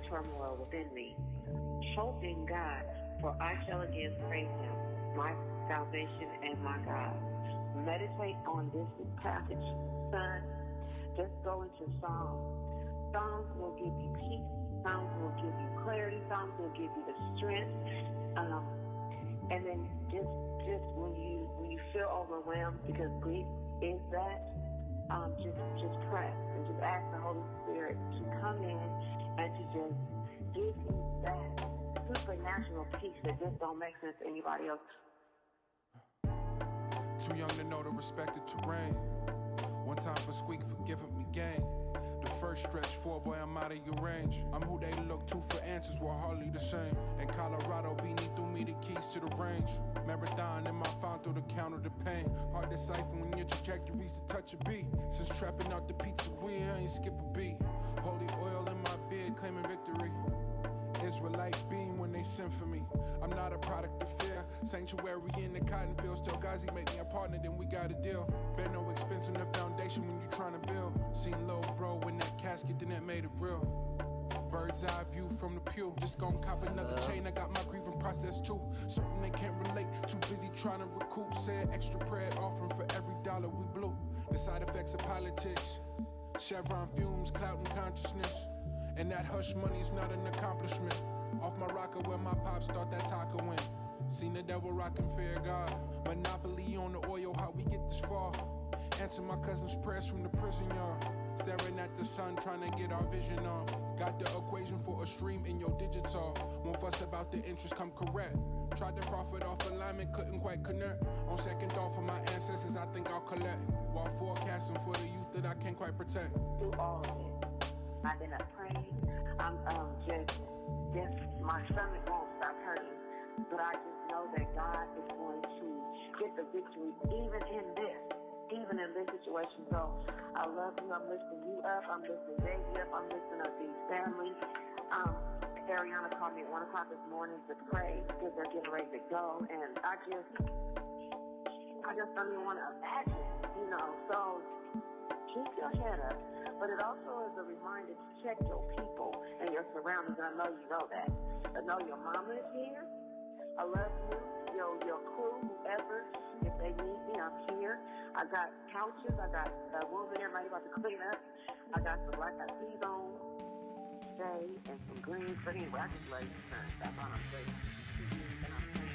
turmoil within me. Hope in God, for I shall again praise him, my salvation and my God. Meditate on this passage, son. Just go into Psalms. Psalms will give you peace. Psalms will give you clarity. Psalms will give you the strength. And then just when you feel overwhelmed, because grief is that, just pray and just ask the Holy Spirit to come in and to just give you that supernatural peace that just don't make sense to anybody else. Too young to know the respected terrain. One time for squeak, forgive me game. The first stretch, 4 boy, I'm out of your range. I'm who they look to for answers, we're hardly the same. In Colorado, Beanie threw me the keys to the range. Marathon in my phone through the counter the pain. Hard to decipher when your trajectory's to touch a beat. Since trapping out the pizzeria, I ain't skip a beat. Holy oil in my beard, claiming victory. Israelite beam when they send for me. I'm not a product of fear. Sanctuary in the cotton fields. Tell guys he make me a partner, then we got a deal. Bear no expense in the foundation when you tryna build. Seen Lil Bro in that casket, then that made it real. Bird's eye view from the pew. Just gon' cop another chain. I got my grieving process too. Certain they can't relate. Too busy trying to recoup. Said extra prayer offering for every dollar we blew. The side effects of politics. Chevron fumes, clout and consciousness. And that hush money's not an accomplishment. Off my rocker where my pops thought that taco went. Seen the devil rockin' fear God. Monopoly on the oil, how we get this far. Answer my cousin's prayers from the prison yard. Staring at the sun, trying to get our vision off. Got the equation for a stream in your digits off. Won't fuss about the interest, come correct. Tried to profit off alignment, couldn't quite connect. On second thought for my ancestors, I think I'll collect. While forecasting for the youth that I can't quite protect. Through all of it, I've been up praying. I'm just my stomach won't stop hurting. But I just know that God is going to get the victory even in this situation. So I love you. I'm lifting you up. I'm lifting Davey up. I'm lifting up these families. Ariana called me at 1 o'clock this morning to pray because they're getting ready to go. And I just don't even want to imagine, So keep your head up. But it also is a reminder to check your people and your surroundings. And I know you know that. I know your mama is here. I love you. Your crew, whoever, if they need me, I'm here. I got couches. I got a woman everybody about to clean up. I got some black eyed peas on today and some greens. But anyway, I just love you. That's all I'm saying. And I'm praying.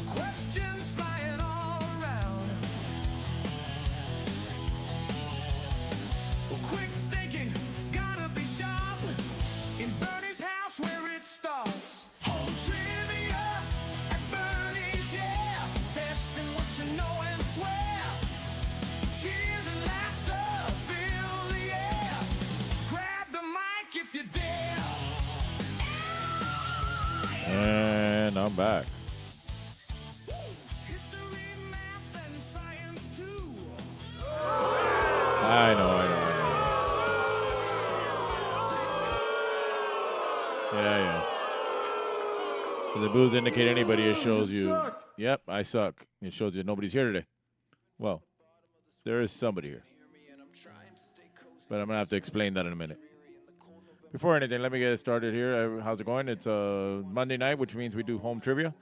Questions flying all around. Quick thinking, gotta be sharp. In Bernie's house where it starts. Home trivia at Bernie's, yeah. Testing what you know and swear. Cheers and laughter fill the air. Grab the mic if you dare. And I'm back. I know. Yeah. If the boos indicate anybody, it shows you. Yep, I suck. It shows you nobody's here today. Well, there is somebody here. But I'm going to have to explain that in a minute. Before anything, let me get it started here. How's it going? It's Monday night, which means we do home trivia.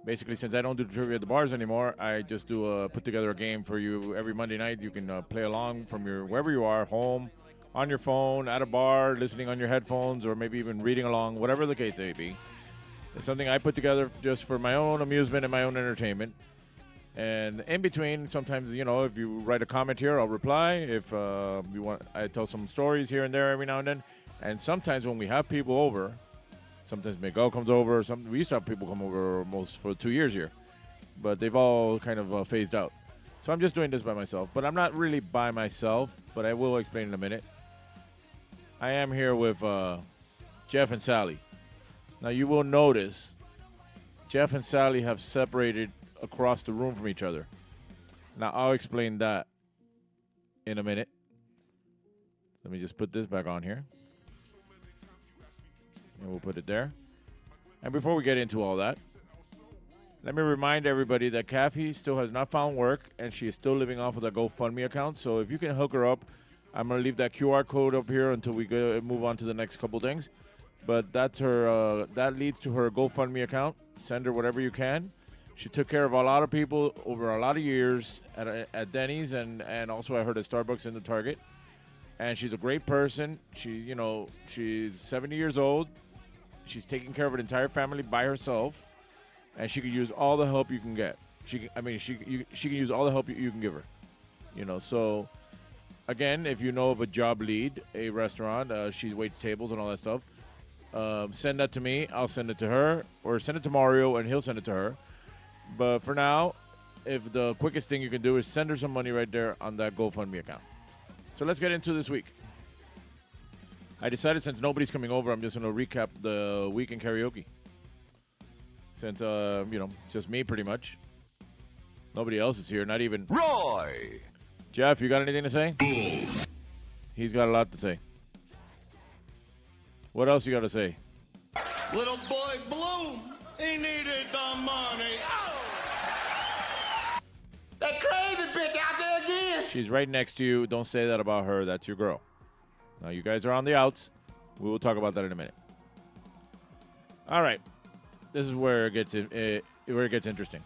Basically, since I don't do trivia at the bars anymore, I just do put together a game for you every Monday night. You can play along from wherever you are, home, on your phone, at a bar, listening on your headphones, or maybe even reading along, whatever the case may be. It's something I put together just for my own amusement and my own entertainment. And in between, sometimes, if you write a comment here, I'll reply. If you want, I tell some stories here and there every now and then. And sometimes when we have people over, sometimes Miguel comes over. We used to have people come over almost for 2 years here. But they've all kind of phased out. So I'm just doing this by myself. But I'm not really by myself, but I will explain in a minute. I am here with Geoff and Sally. Now, you will notice Geoff and Sally have separated across the room from each other. Now, I'll explain that in a minute. Let me just put this back on here. And we'll put it there. And before we get into all that, let me remind everybody that Kathy still has not found work, and she is still living off of the GoFundMe account. So if you can hook her up, I'm going to leave that QR code up here until we move on to the next couple things. But that's her. That leads to her GoFundMe account. Send her whatever you can. She took care of a lot of people over a lot of years at Denny's and also I heard at Starbucks and the Target. And she's a great person. She's 70 years old. She's taking care of an entire family by herself, and she could use all the help you can get. She can use all the help you can give her. So again, if you know of a job lead, a restaurant, she waits tables and all that stuff, send that to me. I'll send it to her, or send it to Mario, and he'll send it to her. But for now, if the quickest thing you can do is send her some money right there on that GoFundMe account. So let's get into this week. I decided since nobody's coming over, I'm just going to recap the week in karaoke. Since, just me pretty much. Nobody else is here, not even Roy. Geoff, you got anything to say? He's got a lot to say. What else you got to say? Little boy Bloom, he needed the money. Oh! That crazy bitch out there again. She's right next to you. Don't say that about her. That's your girl. Now, you guys are on the outs. We will talk about that in a minute. All right. This is where it gets interesting.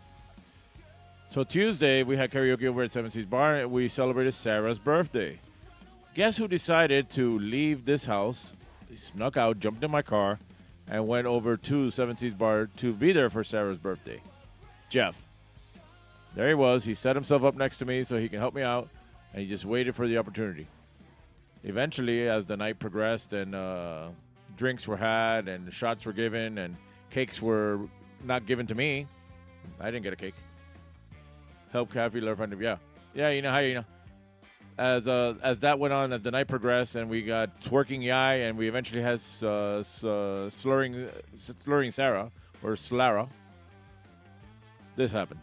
So Tuesday, we had karaoke over at Seven Seas Bar, and we celebrated Sarah's birthday. Guess who decided to leave this house? He snuck out, jumped in my car, and went over to Seven Seas Bar to be there for Sarah's birthday. Geoff. There he was. He set himself up next to me so he can help me out, and he just waited for the opportunity. Eventually, as the night progressed and drinks were had and shots were given and cakes were not given to me, I didn't get a cake. Help Kathy learn from him. Yeah. As that went on, as the night progressed, and we got twerking Yai, and we eventually had slurring Sarah or Slara. This happened.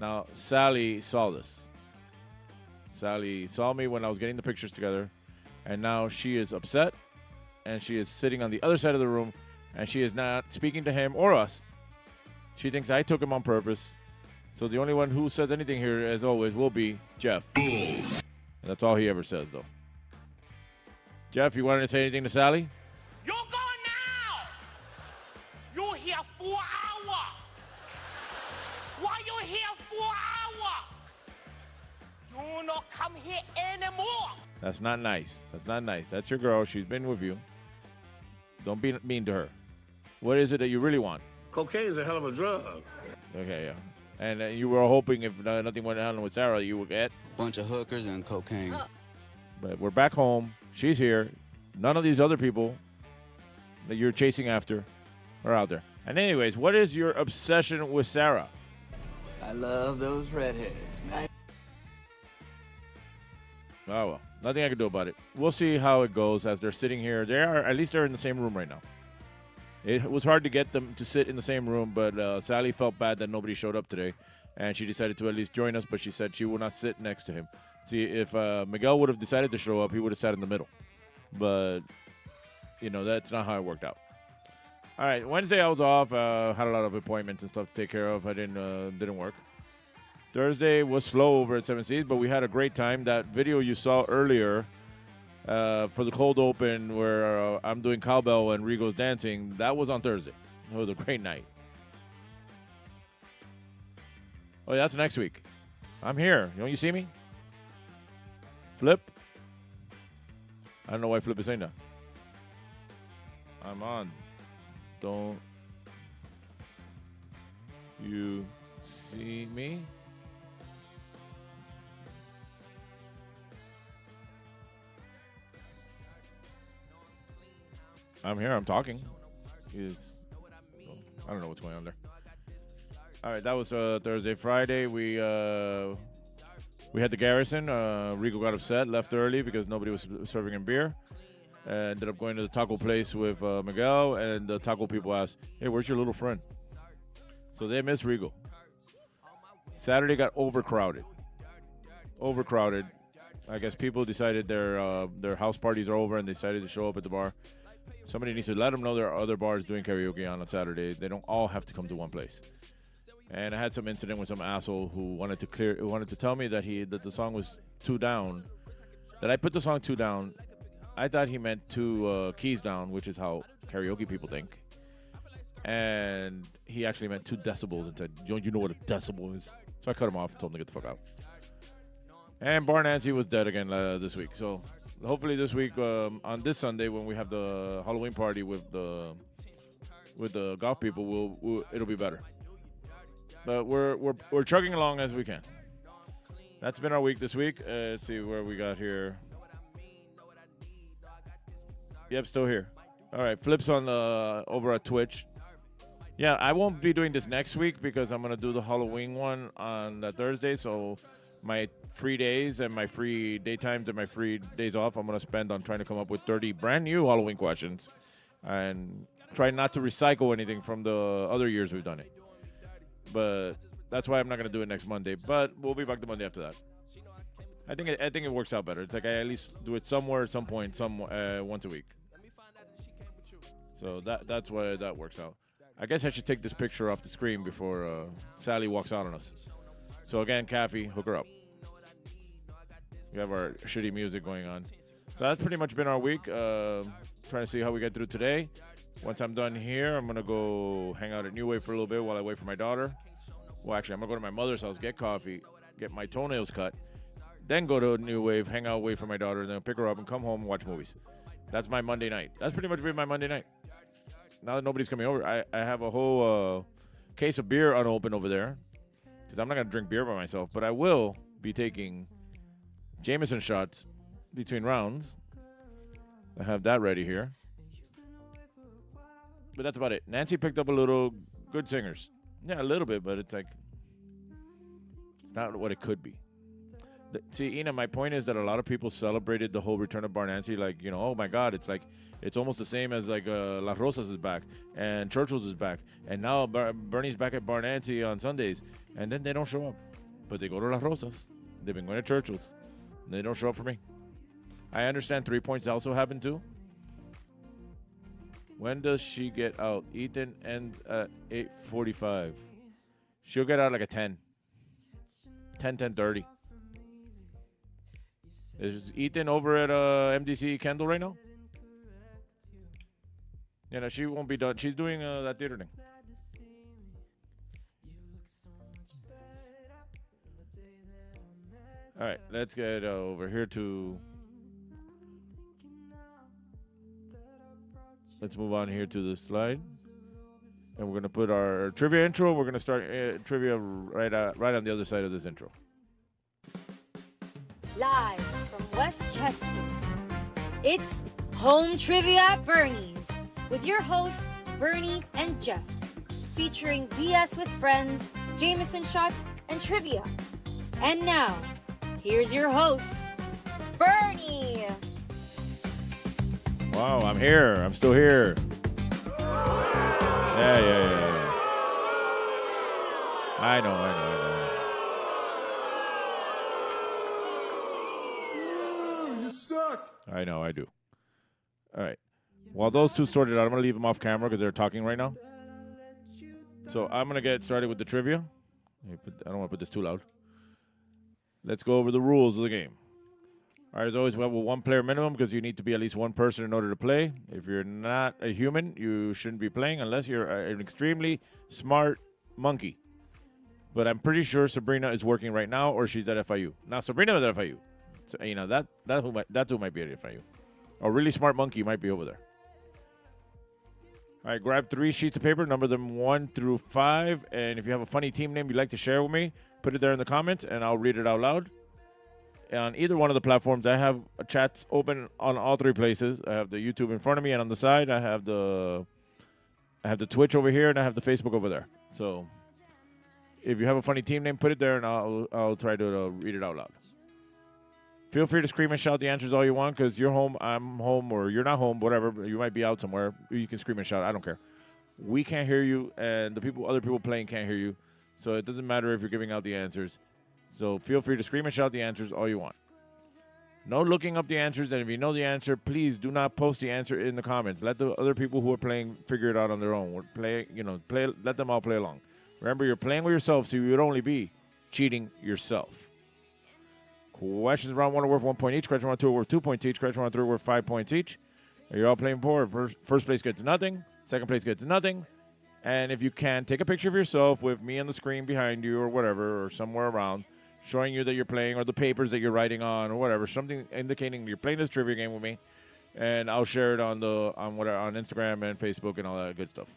Now, Sally saw this. Sally saw me when I was getting the pictures together, and now she is upset, and she is sitting on the other side of the room, and she is not speaking to him or us. She thinks I took him on purpose. So the only one who says anything here, as always, will be Geoff. And that's all he ever says, though. Geoff, you wanted to say anything to Sally? You go now! You here 4 hours! Why you here 4 hours? You not come here anymore! That's not nice. That's not nice. That's your girl. She's been with you. Don't be mean to her. What is it that you really want? Cocaine is a hell of a drug. Okay, yeah. And you were hoping if nothing went down with Sarah, you would get? Bunch of hookers and cocaine. But we're back home. She's here. None of these other people that you're chasing after are out there. And anyways, what is your obsession with Sarah? I love those redheads, man. Oh, well. Nothing I can do about it. We'll see how it goes as they're sitting here. At least they're in the same room right now. It was hard to get them to sit in the same room, but Sally felt bad that nobody showed up today, and she decided to at least join us, but she said she would not sit next to him. See, if Miguel would have decided to show up, he would have sat in the middle. But, that's not how it worked out. All right, Wednesday I was off. Had a lot of appointments and stuff to take care of. I didn't work. Thursday was slow over at Seven Seas, but we had a great time. That video you saw earlier for the cold open where I'm doing cowbell and Rigo's dancing, that was on Thursday. It was a great night. Oh, yeah, that's next week. I'm here. Don't you see me? Flip? I don't know why Flip is saying that. I'm on. Don't you see me? I'm here. I'm talking. I don't know what's going on there. All right, that was Thursday. Friday, we had the Garrison. Rigo got upset, left early because nobody was serving him beer. Ended up going to the taco place with Miguel, and the taco people asked, "Hey, where's your little friend?" So they missed Rigo. Saturday got overcrowded. I guess people decided their house parties are over and they decided to show up at the bar. Somebody needs to let them know there are other bars doing karaoke on a Saturday. They don't all have to come to one place. And I had some incident with some asshole who wanted to tell me that the song was 2 down. That I put the song 2 down. I thought he meant 2 keys down, which is how karaoke people think. And he actually meant 2 decibels and said, "Don't you know what a decibel is?" So I cut him off and told him to get the fuck out. And Bar Nancy was dead again this week. So hopefully this week, on this Sunday when we have the Halloween party with the golf people, it'll be better. But we're chugging along as we can. That's been our week this week. Let's see where we got here. Yep, still here. All right, Flip's on over at Twitch. Yeah, I won't be doing this next week because I'm gonna do the Halloween one on that Thursday. So my free days and my free daytimes and my free days off, I'm gonna spend on trying to come up with 30 brand new Halloween questions and try not to recycle anything from the other years we've done it. But that's why I'm not gonna do it next Monday. But we'll be back the Monday after that. I think it works out better. It's like I at least do it somewhere, at some point, once a week. So that's why that works out. I guess I should take this picture off the screen before Sally walks out on us. So again, Kathy, hook her up. We have our shitty music going on. So that's pretty much been our week. Trying to see how we get through today. Once I'm done here, I'm going to go hang out at New Wave for a little bit while I wait for my daughter. Well, actually, I'm going to go to my mother's house, get coffee, get my toenails cut, then go to New Wave, hang out, wait for my daughter, then pick her up and come home and watch movies. That's my Monday night. That's pretty much been my Monday night. Now that nobody's coming over, I have a whole case of beer unopened over there because I'm not going to drink beer by myself, but I will be taking Jameson shots between rounds. I have that ready here. But that's about it. Nancy picked up a little good singers. Yeah, a little bit, but it's like, it's not what it could be. See, Ina, my point is that a lot of people celebrated the whole return of Bar Nancy, like, oh my God, it's like, it's almost the same as like Las Rosas is back and Churchill's is back. And now Bernie's back at Bar Nancy on Sundays. And then they don't show up. but they go to Las Rosas. They've been going to Churchill's. They don't show up for me. I understand 3 points also happen too. When does she get out? Ethan ends at 8:45. She'll get out like a 10. 10:30. Is Ethan over at MDC Kendall right now? Yeah, no, she won't be done. She's doing that theater thing. All right, let's get over here to... Let's move on here to the slide. And we're going to put our trivia intro. We're going to start trivia right on the other side of this intro. Live from Westchester, it's Home Trivia at Bernie's with your hosts, Bernie and Geoff, featuring BS with friends, Jameson shots, and trivia. And now, here's your host, Bernie. Wow, I'm here. I'm still here. Yeah. I know. You suck. I know, I do. All right. While those two sorted out, I'm going to leave them off camera because they're talking right now. So I'm going to get started with the trivia. I don't want to put this too loud. Let's go over the rules of the game. All right, as always, we have a one-player minimum because you need to be at least one person in order to play. If you're not a human, you shouldn't be playing unless you're an extremely smart monkey. But I'm pretty sure Sabrina is working right now, or she's at FIU. Now, Sabrina is at FIU. So, you know, that who might be at FIU. A really smart monkey might be over there. All right, grab 3 sheets of paper, number them 1 through 5, and if you have a funny team name you'd like to share with me, put it there in the comments, and I'll read it out loud. On either one of the platforms, I have chats open on all 3 places. I have the YouTube in front of me, and on the side, I have the Twitch over here, and I have the Facebook over there. So if you have a funny team name, put it there, and I'll try to read it out loud. Feel free to scream and shout the answers all you want, because you're home, I'm home, or you're not home, whatever. You might be out somewhere. You can scream and shout. I don't care. We can't hear you, and other people playing can't hear you. So it doesn't matter if you're giving out the answers. So feel free to scream and shout the answers all you want. No looking up the answers, and if you know the answer, please do not post the answer in the comments. Let the other people who are playing figure it out on their own. Let them all play along. Remember, you're playing with yourself, so you would only be cheating yourself. Questions round 1 are worth 1 point each. Question round 2 are worth 2 points each. Question round 3 are worth 5 points each. You're all playing for. First place gets nothing. Second place gets nothing. And if you can, take a picture of yourself with me on the screen behind you or whatever, or somewhere around, showing you that you're playing, or the papers that you're writing on, or whatever, something indicating you're playing this trivia game with me, and I'll share it on Instagram and Facebook and all that good stuff.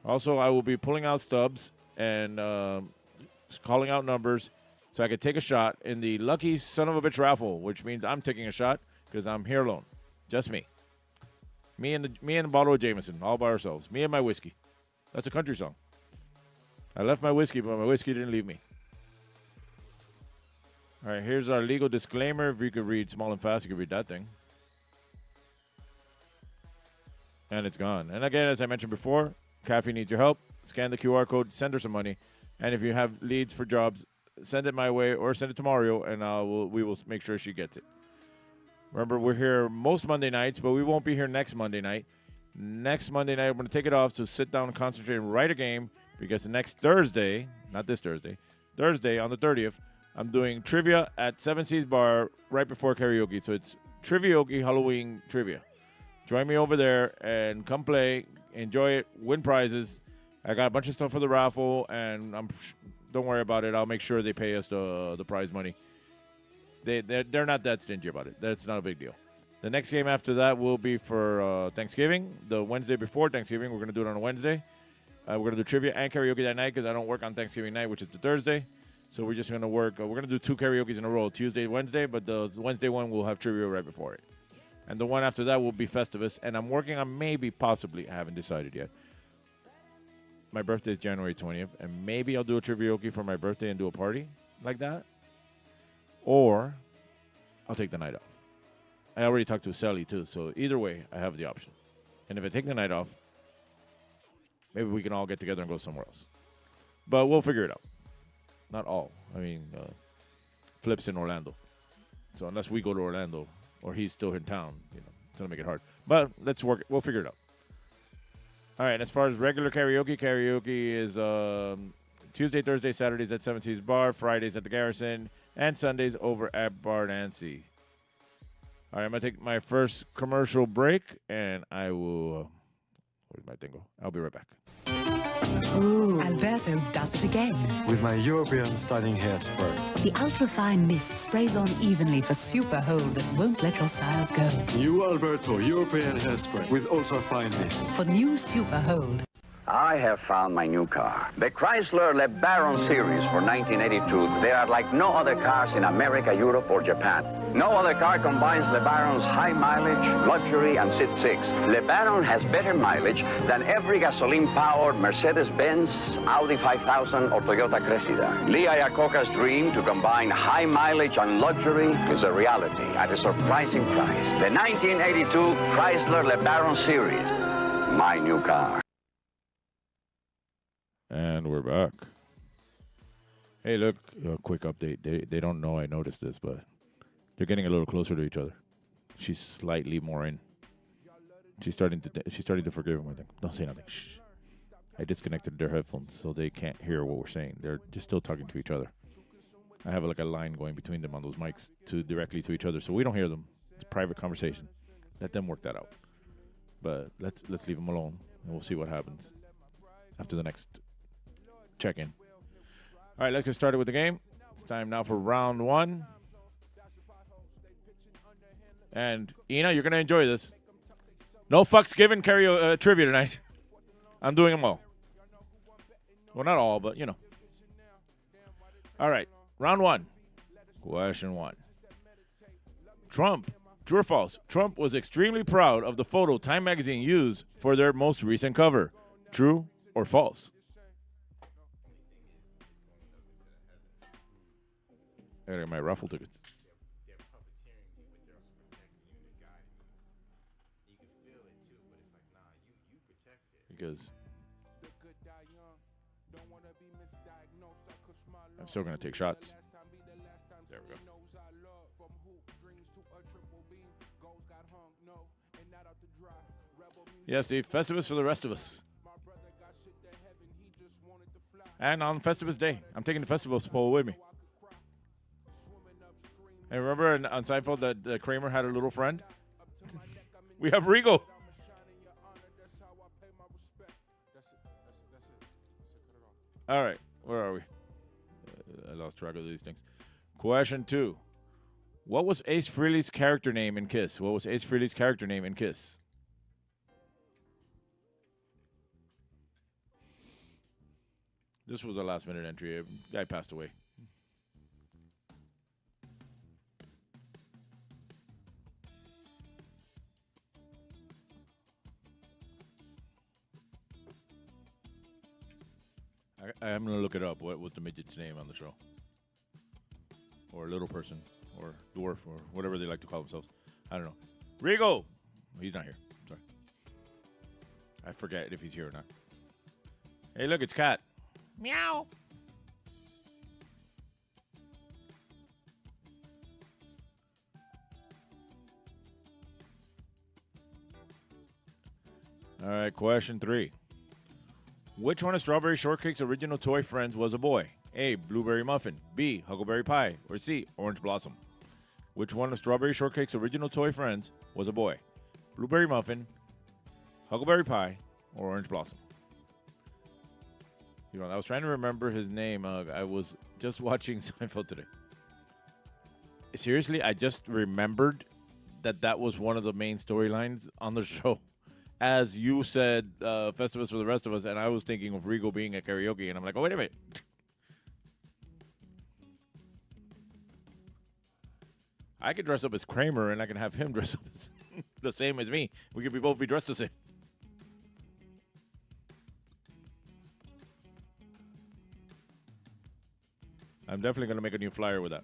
Also, I will be pulling out stubs and calling out numbers so I could take a shot in the Lucky Son of a Bitch raffle, which means I'm taking a shot because I'm here alone, just me. Me and a bottle of Jameson, all by ourselves. Me and my whiskey. That's a country song. I left my whiskey, but my whiskey didn't leave me. All right, here's our legal disclaimer. If you could read small and fast, you could read that thing. And it's gone. And again, as I mentioned before, Kathy needs your help. Scan the QR code, send her some money. And if you have leads for jobs, send it my way or send it to Mario, and we will make sure she gets it. Remember, we're here most Monday nights, but we won't be here next Monday night. Next Monday night, I'm going to take it off, so sit down and concentrate and write a game, because the next Thursday, not this Thursday, Thursday on the 30th, I'm doing trivia at 7 Seas Bar right before karaoke. So it's Trivioke Halloween Trivia. Join me over there and come play, enjoy it, win prizes. I got a bunch of stuff for the raffle, and don't worry about it. I'll make sure they pay us the prize money. They're not that stingy about it. That's not a big deal. The next game after that will be for Thanksgiving. The Wednesday before Thanksgiving, we're going to do it on a Wednesday. We're going to do trivia and karaoke that night because I don't work on Thanksgiving night, which is the Thursday. So we're just going to work. We're going to do 2 karaokes in a row, Tuesday, Wednesday, but the Wednesday one will have trivia right before it. And the one after that will be Festivus. And I'm working on possibly, I haven't decided yet. My birthday is January 20th, and maybe I'll do a trivioke for my birthday and do a party like that. Or I'll take the night off. I already talked to Sally, too, so either way, I have the option. And if I take the night off, maybe we can all get together and go somewhere else. But we'll figure it out. Not all. I mean, Flip's in Orlando. So unless we go to Orlando or he's still in town, it's going to make it hard. But let's work. We'll figure it out. All right, as far as regular karaoke is Tuesday, Thursday, Saturdays at 7 Seas Bar, Fridays at the Garrison, and Sundays over at Bar Nancy. All right, I'm going to take my first commercial break, and I will... where's my thing go? I'll be right back. Ooh, Alberto does it again. With my European styling hairspray. The ultra-fine mist sprays on evenly for super hold that won't let your styles go. New Alberto European hairspray with ultra-fine mist. For new super hold. I have found my new car. The Chrysler LeBaron series for 1982. They are like no other cars in America, Europe, or Japan. No other car combines LeBaron's high mileage, luxury, and Sit 6. LeBaron has better mileage than every gasoline-powered Mercedes-Benz, Audi 5000, or Toyota Cressida. Lee Iacocca's dream to combine high mileage and luxury is a reality at a surprising price. The 1982 Chrysler LeBaron series. My new car. And we're back. Hey, look, a quick update. They don't know I noticed this, but they're getting a little closer to each other. She's slightly more in. She's starting to forgive him, I think. Don't say nothing. Shh. I disconnected their headphones so they can't hear what we're saying. They're just still talking to each other. I have like a line going between them on those mics directly to each other, so we don't hear them. It's a private conversation. Let them work that out. But let's leave them alone, and we'll see what happens after the next check-in. All right, let's get started with the game. It's time now for round one. And, Ina, you're going to enjoy this. No fucks given trivia tonight. I'm doing them all. Well, not all, but, All right, round one. Question one. Trump, true or false? Trump was extremely proud of the photo Time Magazine used for their most recent cover. True or false? I gotta get my raffle tickets. Because I'm still gonna take shots. There we go. Yes, Steve. Festivus for the rest of us. And on Festivus Day, I'm taking the Festivus pole with me. And remember on Seinfeld that Kramer had a little friend? We have Rigo. All right, where are we? I lost track of these things. Question two. What was Ace Frehley's character name in Kiss? What was Ace Frehley's character name in Kiss? This was a last-minute entry. A guy passed away. I'm going to look it up. What was the midget's name on the show? Or little person. Or dwarf. Or whatever they like to call themselves. I don't know. Rigo! He's not here. Sorry. I forget if he's here or not. Hey, look, it's Cat. Meow. All right, question three. Which one of Strawberry Shortcake's original toy friends was a boy? A, Blueberry Muffin, B, Huckleberry Pie, or C, Orange Blossom? Which one of Strawberry Shortcake's original toy friends was a boy? Blueberry Muffin, Huckleberry Pie, or Orange Blossom? I was trying to remember his name. I was just watching Seinfeld today. Seriously, I just remembered that was one of the main storylines on the show. As you said, Festivus for the rest of us, and I was thinking of Rigo being at karaoke, and I'm like, oh, wait a minute. I could dress up as Kramer, and I can have him dress up as the same as me. We could both be dressed the same. I'm definitely going to make a new flyer with that.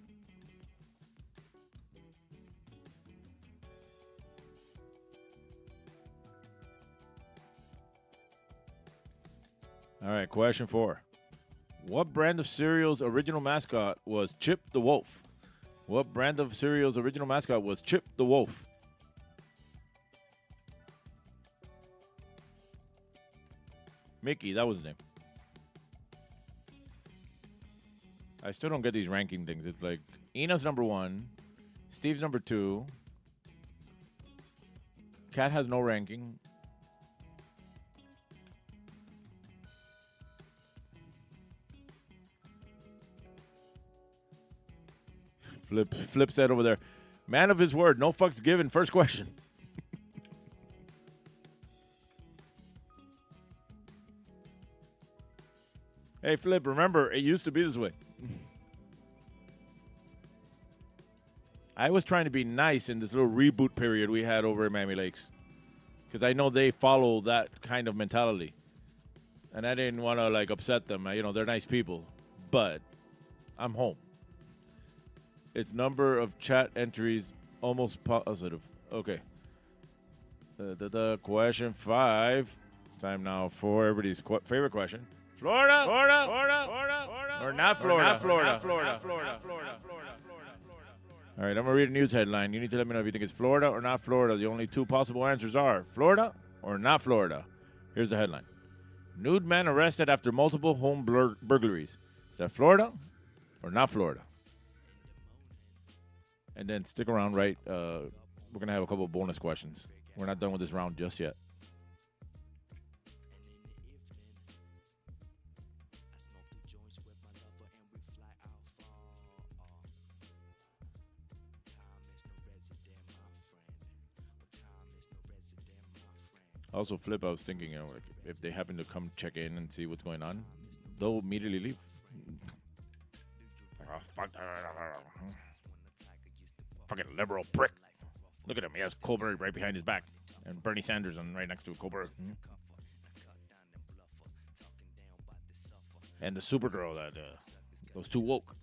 All right, question 4. What brand of cereal's original mascot was Chip the Wolf? What brand of cereal's original mascot was Chip the Wolf? Mickey, that was his name. I still don't get these ranking things. It's like Ina's number 1, Steve's number 2. Cat has no ranking. Flip said over there, man of his word, no fucks given. First question. Hey, Flip, remember, it used to be this way. I was trying to be nice in this little reboot period we had over in Miami Lakes. Because I know they follow that kind of mentality. And I didn't want to, like, upset them. You know, they're nice people. But I'm home. Its number of chat entries almost positive. Okay. Question 5. It's time now for everybody's favorite question. Florida, or not Florida. All right, I'm going to read a news headline. You need to let me know if you think it's Florida or not Florida. The only 2 possible answers are Florida or not Florida. Here's the headline. Nude man arrested after multiple home burglaries. Is that Florida or not Florida? And then stick around, right? We're going to have a couple of bonus questions. We're not done with this round just yet. Also, Flip, I was thinking, you know, like if they happen to come check in and see what's going on, they'll immediately leave. Oh, fuck. Fucking liberal prick. Look at him. He has Colbert right behind his back. And Bernie Sanders on right next to Colbert. And the Supergirl that those 2 woke.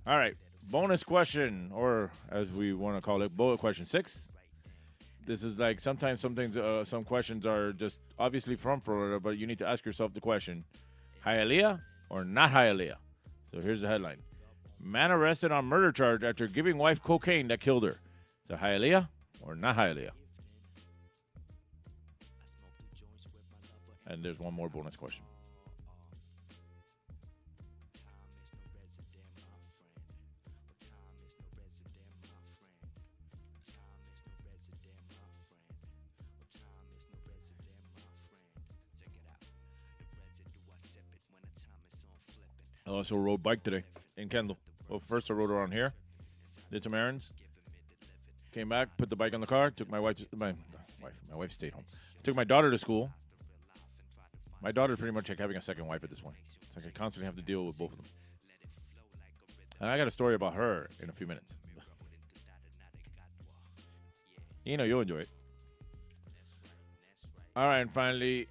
All right. Bonus question, or as we want to call it, bullet question 6. This is like sometimes some things, some questions are just obviously from Florida, but you need to ask yourself the question, Hialeah or not Hialeah? So here's the headline. Man arrested on murder charge after giving wife cocaine that killed her. Is it Hialeah or not Hialeah? And there's one more bonus question. I also rode bike today in Kendall. Well, first I rode around here, did some errands, came back, put the bike on the car, took my wife stayed home. Took my daughter to school. My daughter's pretty much like having a second wife at this point. It's like I constantly have to deal with both of them. And I got a story about her in a few minutes. You know, you'll enjoy it. All right, and finally,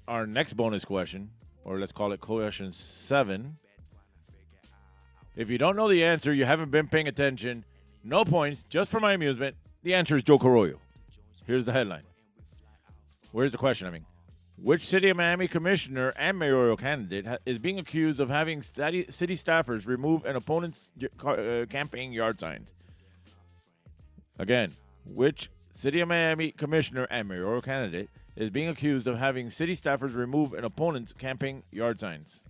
our next bonus question, or let's call it question 7. If you don't know the answer, you haven't been paying attention. No points, just for my amusement. The answer is Joe Carollo. Here's the headline. Where's the question? I mean, which City of Miami commissioner and mayoral candidate is being accused of having city staffers remove an opponent's campaign yard signs? Again, which City of Miami commissioner and mayoral candidate is being accused of having city staffers remove an opponent's campaign yard signs?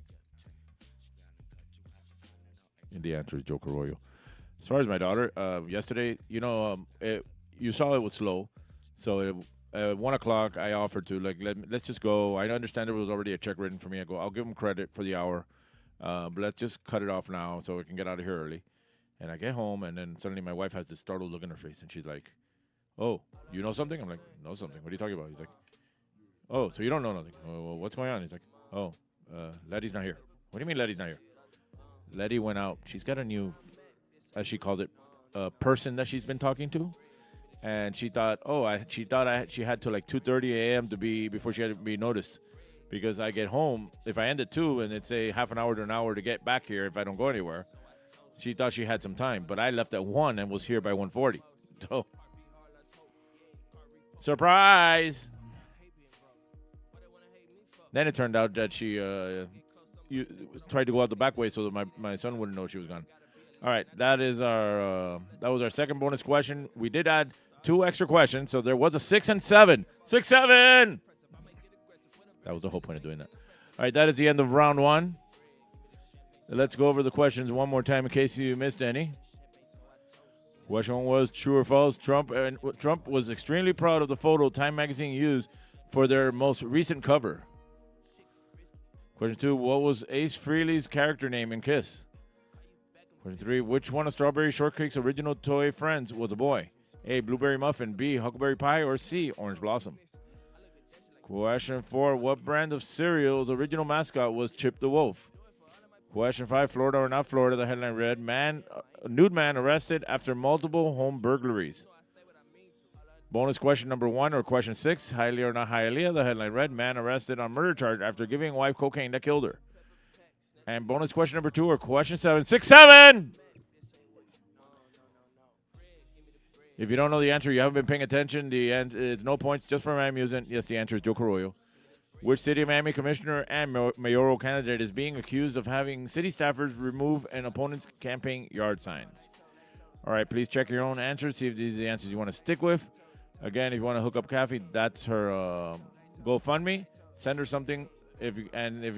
And the answer is Joe Carollo. As far as my daughter, yesterday, you know, you saw it was slow. So at 1 o'clock, I offered to, like, let's just go. I understand there was already a check written for me. I go, I'll give them credit for the hour. But let's just cut it off now so we can get out of here early. And I get home, and then suddenly my wife has this startled look in her face. And she's like, oh, you know something? I'm like, know something. What are you talking about? He's like, oh, so you don't know nothing. Oh, well, what's going on? He's like, oh, Letty's not here. What do you mean Letty's not here? Letty went out. She's got a new, as she calls it, person that she's been talking to. And she thought, she had to like 2:30 a.m. before she had to be noticed. Because I get home, if I end at 2 and it's a half an hour to an hour to get back here if I don't go anywhere, she thought she had some time. But I left at 1 and was here by 1:40. So, surprise! Then it turned out that she tried to go out the back way so that my son wouldn't know she was gone. All right, that was our second bonus question. We did add 2 extra questions, so there was a 6 and 7. 6, 7! That was the whole point of doing that. All right, that is the end of round 1. Let's go over the questions one more time in case you missed any. Question 1 was true or false. Trump was extremely proud of the photo Time magazine used for their most recent cover. Question 2, what was Ace Frehley's character name in Kiss? Question 3, which one of Strawberry Shortcake's original toy friends was a boy? A, Blueberry Muffin, B, Huckleberry Pie, or C, Orange Blossom? Question 4, what brand of cereal's original mascot was Chip the Wolf? Question 5, Florida or not Florida, the headline read, nude man arrested after multiple home burglaries. Bonus question number 1 or question 6, Hialeah or not Hialeah, the headline read, man arrested on murder charge after giving wife cocaine that killed her. And bonus question number 2 or question 7, 6, 7! If you don't know the answer, you haven't been paying attention. It's no points, just for my amusement. Yes, the answer is Joe Carollo. Which City of Miami commissioner and mayoral candidate is being accused of having city staffers remove an opponent's campaign yard signs? All right, please check your own answers, see if these are the answers you want to stick with. Again, if you want to hook up Kathy, that's her GoFundMe. Send her something. If you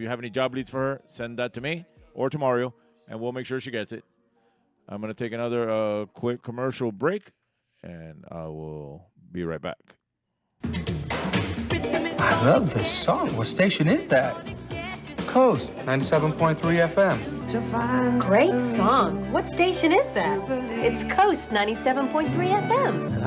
have any job leads for her, send that to me or to Mario, and we'll make sure she gets it. I'm going to take another quick commercial break, and I will be right back. I love this song. What station is that? Coast 97.3 FM. Great song. What station is that? It's Coast 97.3 FM.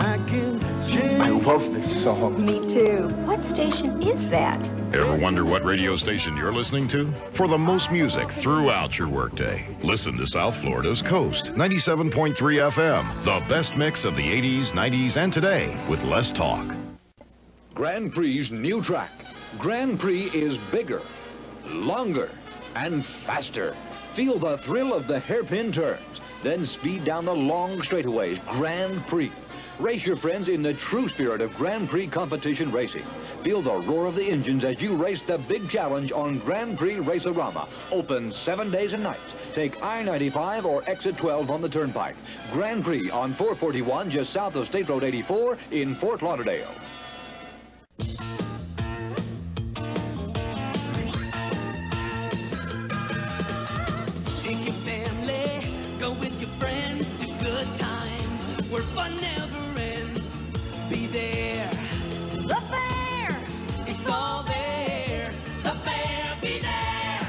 I love this song. Me too. What station is that? Ever wonder what radio station you're listening to? For the most music throughout your workday, listen to South Florida's Coast 97.3 FM. The best mix of the 80s, 90s, and today with less talk. Grand Prix's new track. Grand Prix is bigger, longer, and faster. Feel the thrill of the hairpin turns, then speed down the long straightaways. Grand Prix. Race your friends in the true spirit of Grand Prix competition racing. Feel the roar of the engines as you race the big challenge on Grand Prix Race-A-Rama. Open 7 days and nights. Take I-95 or Exit 12 on the Turnpike. Grand Prix on 441 just south of State Road 84 in Fort Lauderdale. Take your family, go with your friends to good times where fun never ends. Be there. The fair! It's all there. The fair, be there.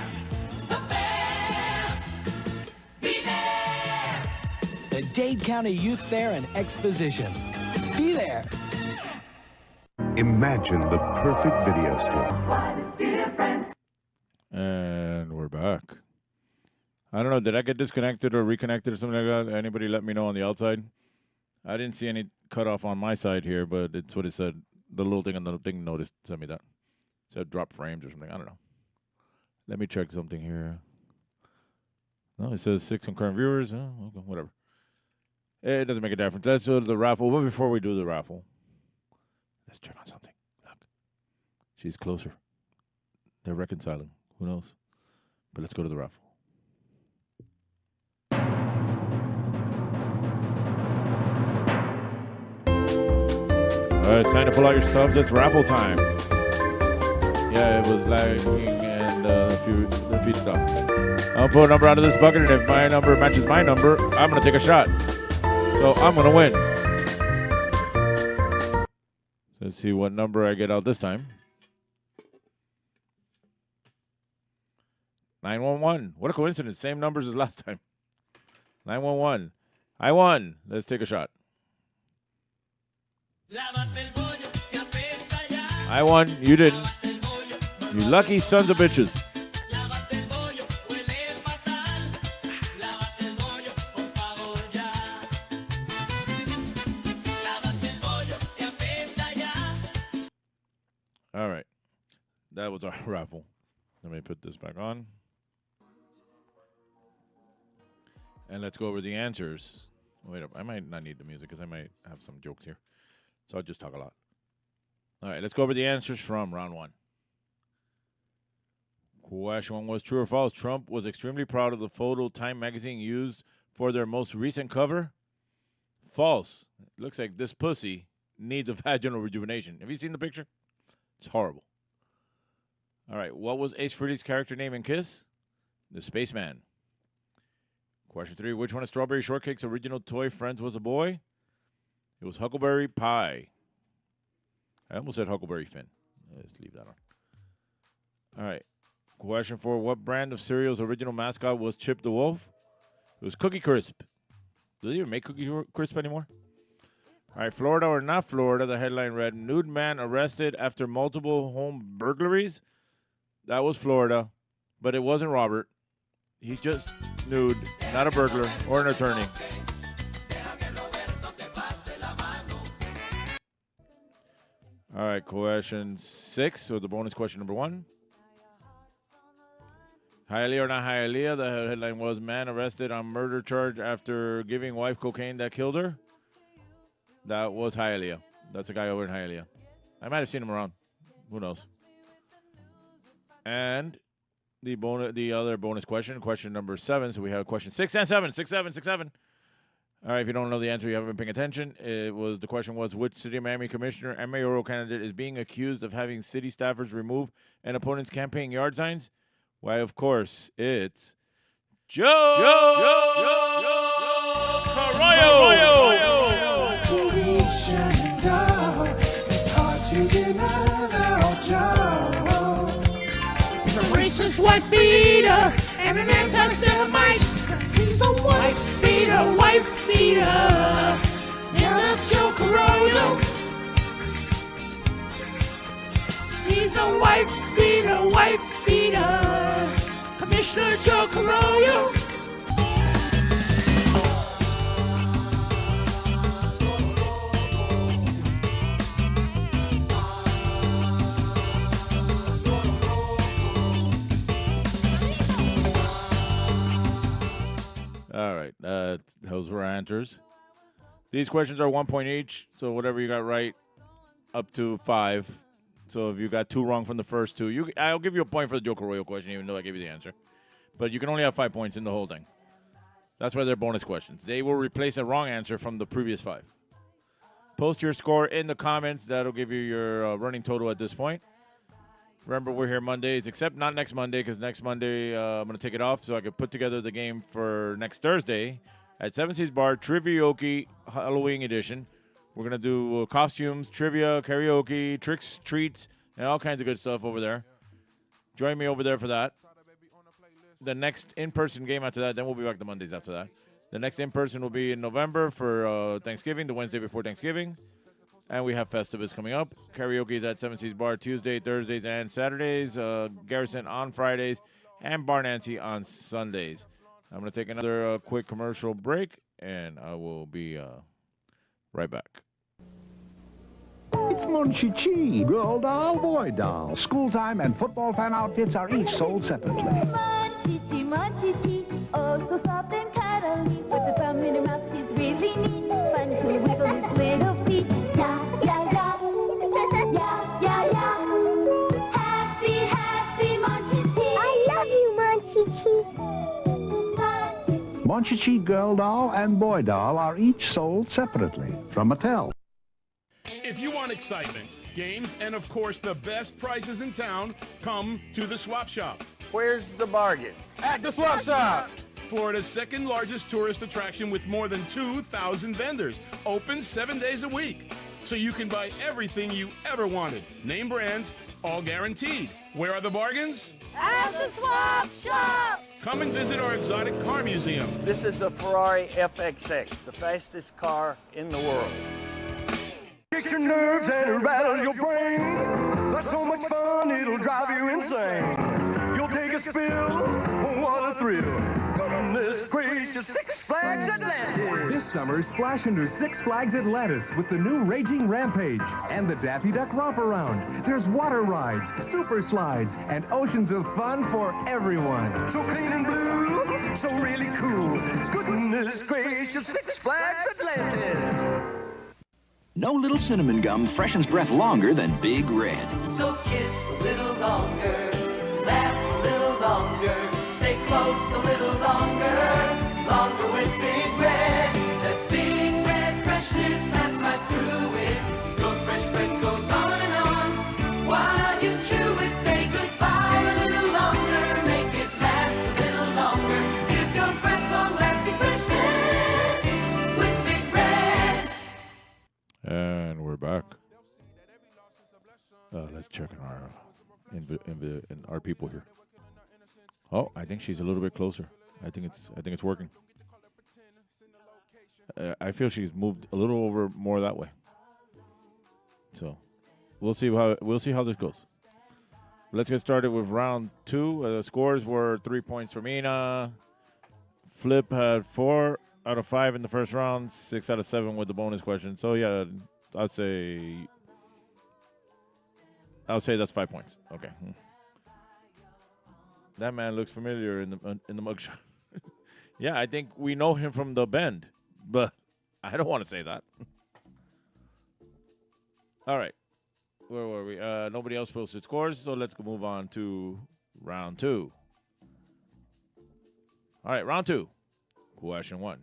The fair, be there. The Dade County Youth Fair and Exposition. Be there. Imagine the perfect video store. And we're back. I don't know, did I get disconnected or reconnected or something like that? Anybody let me know on the outside? I didn't see any cutoff on my side here, but it's what it said. The little thing on the thing noticed sent me that. It said drop frames or something. I don't know. Let me check something here. No, it says 6 concurrent viewers. Oh, okay, whatever. It doesn't make a difference. Let's go to the raffle. But before we do the raffle, let's check on something. Look. She's closer. They're reconciling. Who knows? But let's go to the raffle. All right, it's time to pull out your stubs. It's raffle time. Yeah, it was lagging and the feed stuff. I'll pull a number out of this bucket, and if my number matches my number, I'm going to take a shot. So I'm going to win. So let's see what number I get out this time. 911. What a coincidence. Same numbers as last time. 911. I won. Let's take a shot. I won. You didn't. You lucky sons of bitches. All right. That was our raffle. Let me put this back on. And let's go over the answers. Wait up. I might not need the music because I might have some jokes here. So I'll just talk a lot. All right, let's go over the answers from round 1. Question 1 was true or false. Trump was extremely proud of the photo Time magazine used for their most recent cover. False. It looks like this pussy needs a vaginal rejuvenation. Have you seen the picture? It's horrible. All right. What was Ace Frehley's character name in Kiss? The Spaceman. Question 3. Which one of Strawberry Shortcake's original toy friends was a boy? It was Huckleberry Pie. I almost said Huckleberry Finn. Let's leave that on. All right. Question 4. What brand of cereal's original mascot was Chip the Wolf? It was Cookie Crisp. Do they even make Cookie Crisp anymore? All right. Florida or not Florida, the headline read, nude man arrested after multiple home burglaries. That was Florida, but it wasn't Robert. He's just nude, not a burglar or an attorney. All right, question 6, so the bonus question number 1. Hialeah or not Hialeah, the headline was, man arrested on murder charge after giving wife cocaine that killed her. That was Hialeah. That's a guy over in Hialeah. I might have seen him around. Who knows? And the other bonus question, question number 7. So we have question 6 and 7. 6, 7, 6, 7. All right, if you don't know the answer, you haven't been paying attention. The question was, which City of Miami commissioner and mayoral candidate is being accused of having city staffers remove an opponent's campaign yard signs? Why, of course, it's Joe Carroyo. It's hard to deny Joe. He's a racist white beater and an anti-Semite. He's a wife beater, wife beater. Yeah, that's Joe Carroyo. He's a wife beater. Commissioner Joe Carroyo. All right, those were answers. These questions are 1 point each, so whatever you got right, up to 5. So if you got 2 wrong from the first 2, I'll give you a point for the Joe Carroyo question, even though I gave you the answer. But you can only have 5 points in the whole thing. That's why they're bonus questions. They will replace a wrong answer from the previous 5. Post your score in the comments. That'll give you your running total at this point. Remember, we're here Mondays, except not next Monday, because next Monday I'm going to take it off so I can put together the game for next Thursday at 7 Seas Bar, Trivioke Halloween edition. We're going to do costumes, trivia, karaoke, tricks, treats, and all kinds of good stuff over there. Join me over there for that. The next in-person game after that, then we'll be back to Mondays after that. The next in-person will be in November for Thanksgiving, the Wednesday before Thanksgiving. And we have Festivus coming up. Karaoke is at 7 Seas Bar Tuesday, Thursdays, and Saturdays. Garrison on Fridays, and Bar Nancy on Sundays. I'm going to take another quick commercial break, and I will be right back. It's Monchichi, girl doll, boy doll. School time and football fan outfits are each sold separately. Monchichi, Monchichi, oh so soft and cuddly. With the thumb in her mouth, she's really neat. Fun to wiggle his little feet. Yeah, yeah, yeah. Yeah, yeah, yeah. Happy, happy Monchichi. I love you, Monchichi. Monchichi girl doll and boy doll are each sold separately from Mattel. If you want excitement, games, and of course the best prices in town, come to the Swap Shop. Where's the bargains? At the Swap Shop! Florida's second largest tourist attraction with more than 2,000 vendors. Open 7 days a week. So you can buy everything you ever wanted. Name brands, all guaranteed. Where are the bargains? At the Swap Shop! Come and visit our exotic car museum. This is a Ferrari FXX, the fastest car in the world. Kicks your nerves and it rattles your brain. That's so much fun, it'll drive you insane. You'll take a spill, what a thrill. Goodness gracious, Six Flags Atlantis. This summer, splash into Six Flags Atlantis with the new Raging Rampage and the Daffy Duck Romp-Around. There's water rides, super slides, and oceans of fun for everyone. So clean and blue, so really cool. Goodness gracious, Six Flags Atlantis. No little cinnamon gum freshens breath longer than Big Red. So kiss a little longer, laugh a little Let's check on our in our people here. Oh, I think she's a little bit closer. I think it's working. I feel she's moved a little over more that way. So we'll see how this goes. Let's get started with round 2. The scores were 3 points for Mina. Flip had 4 out of 5 in the first round, 6 out of 7 with the bonus question. So yeah, I'll say that's 5 points. Okay. That man looks familiar in the mugshot. Yeah, I think we know him from The Bend, but I don't want to say that. All right. Where were we? Nobody else posted scores, so let's move on to round 2. All right, round 2. Question 1.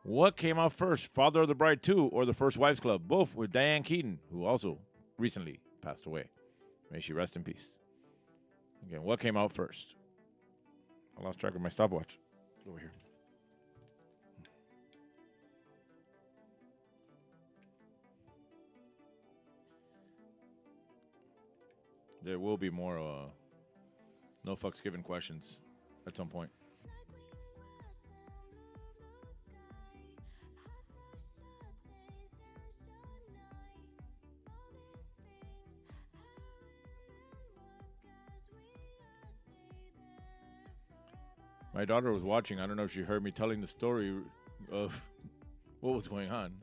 What came out first, Father of the Bride 2 or The First Wives Club? Both with Diane Keaton, who also recently passed away. May she rest in peace. Again, what came out first? I lost track of my stopwatch. Over here. There will be more no fucks given questions at some point. My daughter was watching. I don't know if she heard me telling the story of what was going on.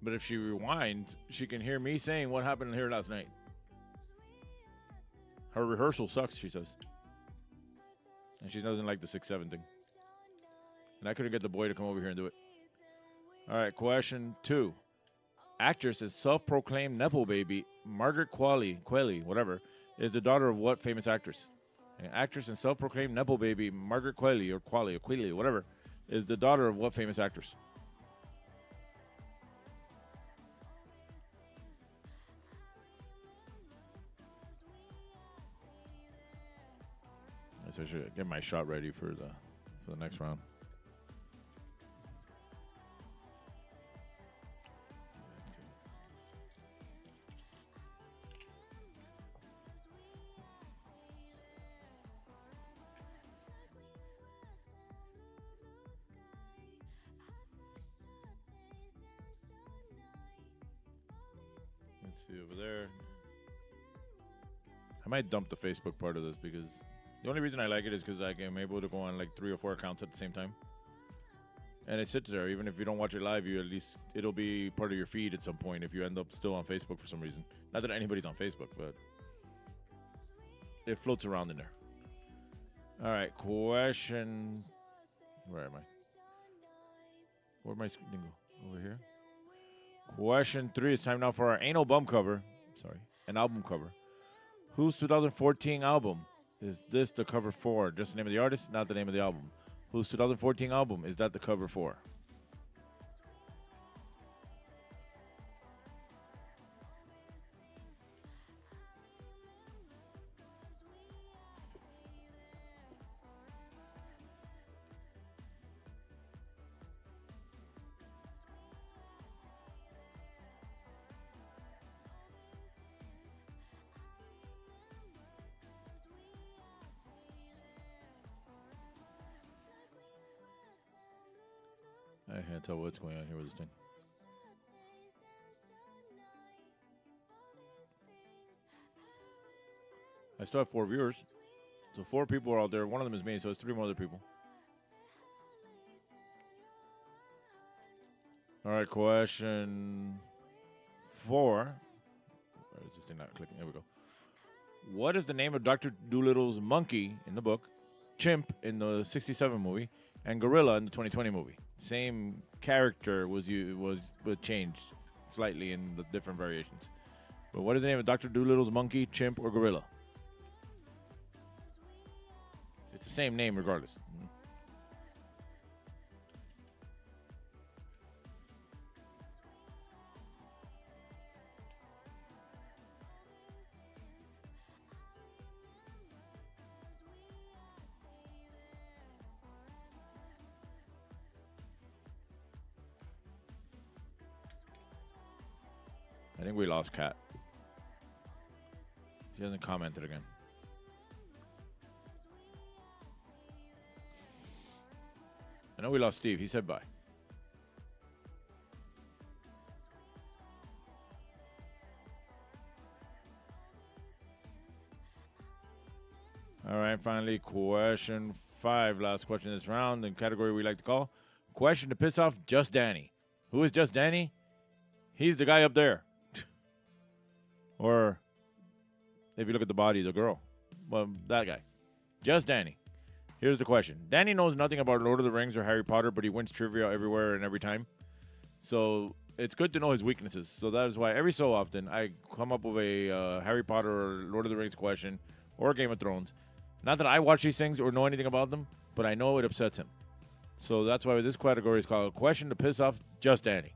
But if she rewinds, she can hear me saying what happened here last night. Her rehearsal sucks, she says. And she doesn't like the 6-7 thing. And I couldn't get the boy to come over here and do it. All right, question 2. Actress and self-proclaimed Nepo baby, Margaret Qualley, whatever, is the daughter of what famous actress? An actress and self-proclaimed Nepo baby, Margaret Qualley, whatever, is the daughter of what famous actress? So I should get my shot ready for the next round. Let's see over there. I might dump the Facebook part of this because the only reason I like it is because I'm able to go on like 3 or 4 accounts at the same time. And it sits there. Even if you don't watch it live, you at least it'll be part of your feed at some point if you end up still on Facebook for some reason. Not that anybody's on Facebook, but it floats around in there. All right, question. Where am I? Where'd my screen go? Over here. Question 3. It's time now for our anal bum cover. Sorry, an album cover. Whose 2014 album is this the cover for? Just the name of the artist, not the name of the album. Whose 2014 album is that the cover for? I can't tell what's going on here with this thing. I still have 4 viewers. So 4 people are out there. One of them is me, so it's 3 more other people. All right, question 4. Where is this thing not clicking? There we go. What is the name of Dr. Doolittle's monkey in the book, chimp in the 67 movie, and gorilla in the 2020 movie? Same character was changed slightly in the different variations. But what is the name of Dr. Doolittle's monkey, chimp, or gorilla? It's the same name regardless. I think we lost Kat. She hasn't commented again. I know we lost Steve. He said bye. All right, finally, question 5. Last question this round. In category we like to call question to piss off Just Danny. Who is Just Danny? He's the guy up there. Or if you look at the body, the girl. Well, that guy. Just Danny. Here's the question. Danny knows nothing about Lord of the Rings or Harry Potter, but he wins trivia everywhere and every time. So it's good to know his weaknesses. So that is why every so often I come up with a Harry Potter or Lord of the Rings question or Game of Thrones. Not that I watch these things or know anything about them, but I know it upsets him. So that's why this category is called Question to Piss Off Just Danny.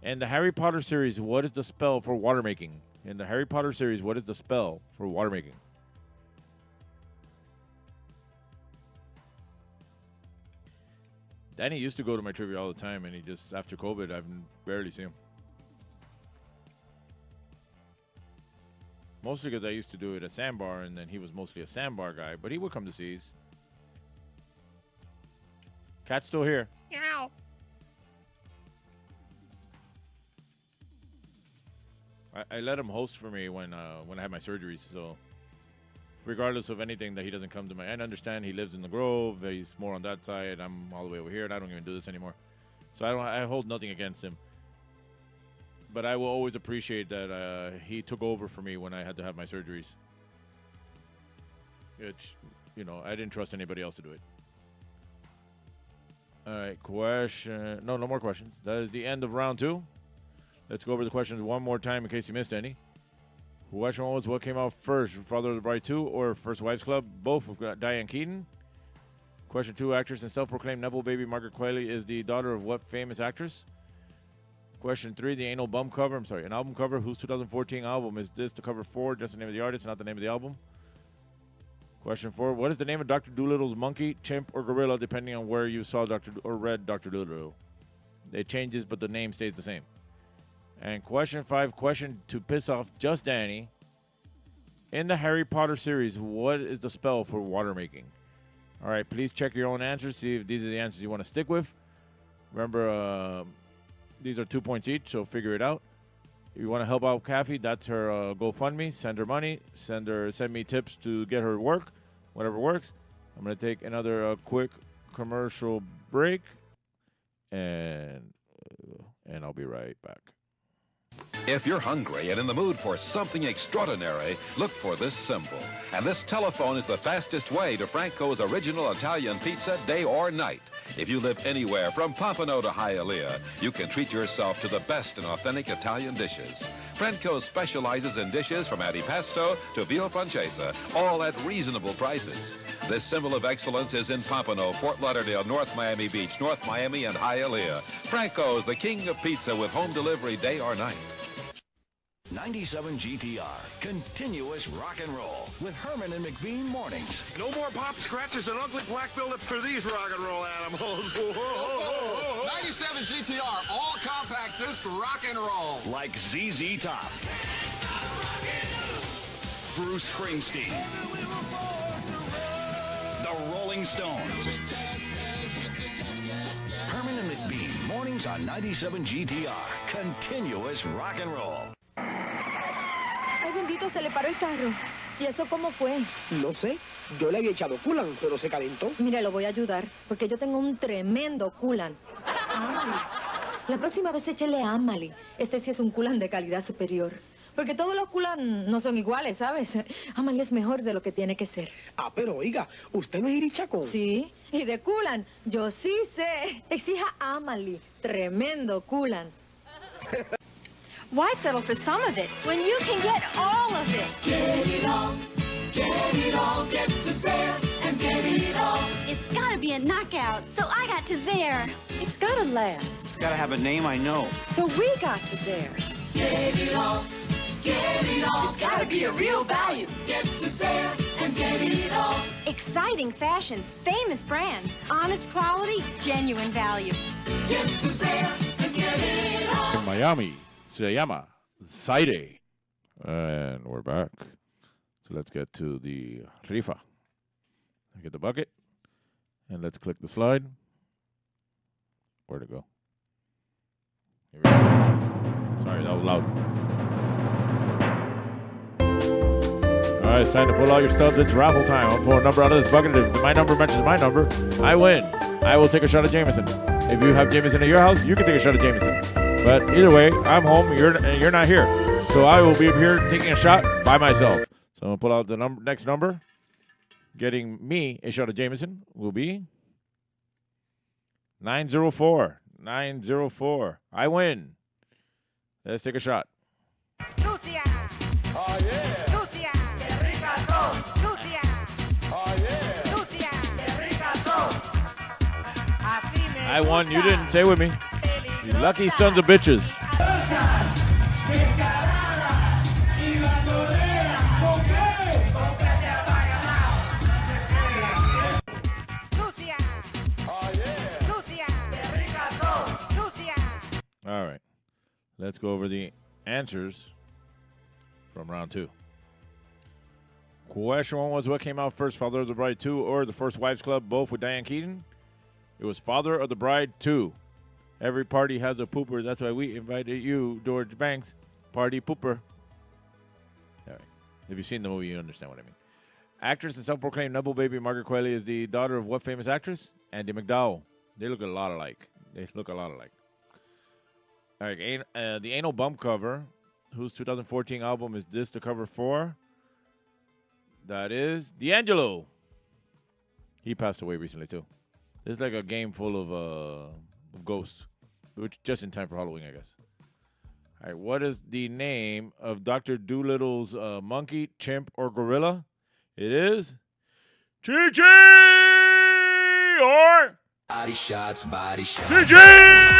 In the Harry Potter series, what is the spell for water making? In the Harry Potter series, what is the spell for water making? Danny used to go to my trivia all the time, and he just, after COVID, I've barely seen him. Mostly because I used to do it at Sandbar, and then he was mostly a Sandbar guy, but he would come to C's. Cat's still here. Meow. I let him host for me when I had my surgeries, so regardless of anything that he doesn't come to my... I understand he lives in the Grove, he's more on that side, I'm all the way over here, and I don't even do this anymore. So I hold nothing against him. But I will always appreciate that he took over for me when I had to have my surgeries. Which, you know, I didn't trust anybody else to do it. All right, question... No more questions. That is the end of round 2. Let's go over the questions one more time in case you missed any. Question 1 was, what came out first, Father of the Bride 2 or First Wives Club? Both with Diane Keaton. Question 2, actress and self-proclaimed Nepo baby Margaret Qualley is the daughter of what famous actress? Question 3, the anal bum cover. An album cover. Whose 2014 album is this? The cover for, just the name of the artist, not the name of the album. Question 4, what is the name of Dr. Doolittle's monkey, chimp, or gorilla, depending on where you saw or read Dr. Doolittle? It changes, but the name stays the same. And question 5, question to piss off Just Danny. In the Harry Potter series, what is the spell for water making? All right, please check your own answers, see if these are the answers you want to stick with. Remember, these are 2 points each, so figure it out. If you want to help out Kathy, that's her GoFundMe. Send her money. Send me tips to get her work, whatever works. I'm going to take another quick commercial break, and I'll be right back. If you're hungry and in the mood for something extraordinary, look for this symbol. And this telephone is the fastest way to Franco's original Italian pizza, day or night. If you live anywhere from Pompano to Hialeah, you can treat yourself to the best in authentic Italian dishes. Franco specializes in dishes from antipasto to veal pancetta, all at reasonable prices. This symbol of excellence is in Pompano, Fort Lauderdale, North Miami Beach, North Miami, and Hialeah. Franco's, the king of pizza with home delivery day or night. 97 GTR, continuous rock and roll with Herman and McBean mornings. No more pop scratches and ugly black buildups for these rock and roll animals. 97 GTR, all compact disc rock and roll. Like ZZ Top, Bruce Springsteen, the Rolling Stones. Herman and McBean, mornings on 97 GTR, continuous rock and roll. Ay, bendito, se le paró el carro. ¿Y eso cómo fue? No sé. Yo le había echado coolant, pero se calentó. Mira, lo voy a ayudar, porque yo tengo un tremendo coolant. Amali. La próxima vez échele a Amali. Este sí es un coolant de calidad superior. Porque todos los coolant no son iguales, ¿sabes? Amali es mejor de lo que tiene que ser. Ah, pero oiga, ¿usted no es irichacón? Sí, y de coolant yo sí sé. Exija Amali. Tremendo coolant. Why settle for some of it when you can get all of it? Get it all, get to Zare and get it all. It's gotta be a knockout, so I got to Zare. It's gotta last. It's gotta have a name I know. So we got to Zare. Get it all, It's gotta be a real value. Get to Zare and get it all. Exciting fashions, famous brands, honest quality, genuine value. Get to Zare and get it all. In Miami, Se llama Zaire. And we're back. So let's get to the rifa. Get the bucket. And let's click the slide. Where'd it go? Here we go. Sorry, that was loud. All right, it's time to pull out your stubs. It's raffle time. I'll pull a number out of this bucket. If my number matches my number, I win. I will take a shot at Jameson. If you have Jameson at your house, you can take a shot at Jameson. But either way, I'm home. You're not here. So I will be here taking a shot by myself. So I'm going to pull out the next number. Getting me a shot of Jameson will be 904. 904. I win. Let's take a shot. Lucia. Oh, yeah. Lucia. Que rica sos. Lucia. Oh, yeah. Lucia. Que rica sos. Así me I won. You didn't. Say with me. You lucky sons of bitches. Lucia. Oh, yeah. Lucia. Que rica sos. Lucia. All right. Let's go over the answers from round 2. Question 1 was, what came out first, Father of the Bride 2 or The First Wives Club, both with Diane Keaton? It was Father of the Bride 2. Every party has a pooper. That's why we invited you, George Banks. Party pooper. All right. If you've seen the movie, you understand what I mean. Actress and self-proclaimed Nubble baby Margaret Qualley is the daughter of what famous actress? Andy McDowell. They look a lot alike. All right. The Anal Bump cover, whose 2014 album is this the cover for? That is D'Angelo. He passed away recently, too. It's like a game full of ghosts, which just in time for Halloween, I guess. All right, what is the name of Dr. Doolittle's monkey, chimp, or gorilla? It is Chi-Chi or Body shots, body shots. Chi-Chi!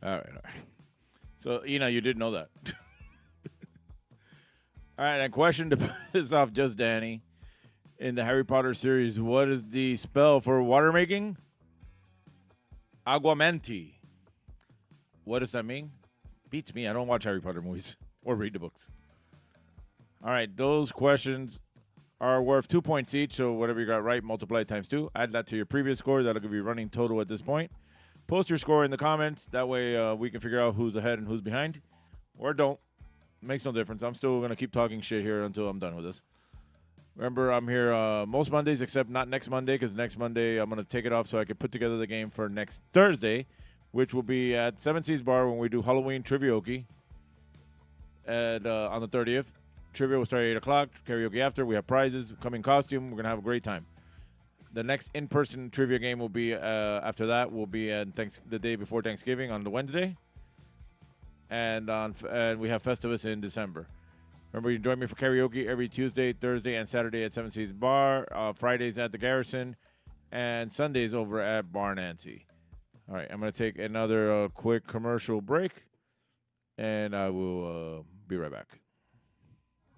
All right. So, you didn't know that. All right, and question to piss off just Danny. In the Harry Potter series, what is the spell for water making? Aguamenti. What does that mean? Beats me. I don't watch Harry Potter movies or read the books. All right, those questions are worth 2 points each, so whatever you got right, multiply it times 2. Add that to your previous score. That'll give you running total at this point. Post your score in the comments. That way we can figure out who's ahead and who's behind. Or don't. Makes no difference. I'm still going to keep talking shit here until I'm done with this. Remember, I'm here most Mondays except not next Monday, because next Monday I'm going to take it off so I can put together the game for next Thursday, which will be at 7 Seas Bar when we do Halloween Trivioke on the 30th. Trivia will start at 8 o'clock. Karaoke after. We have prizes. Coming costume. We're going to have a great time. The next in-person trivia game will be after that. Will be the day before Thanksgiving on the Wednesday. And we have Festivus in December. Remember, you can join me for karaoke every Tuesday, Thursday, and Saturday at 7 Seas Bar. Fridays at the Garrison. And Sundays over at Bar Nancy. All right, I'm going to take another quick commercial break. And I will be right back.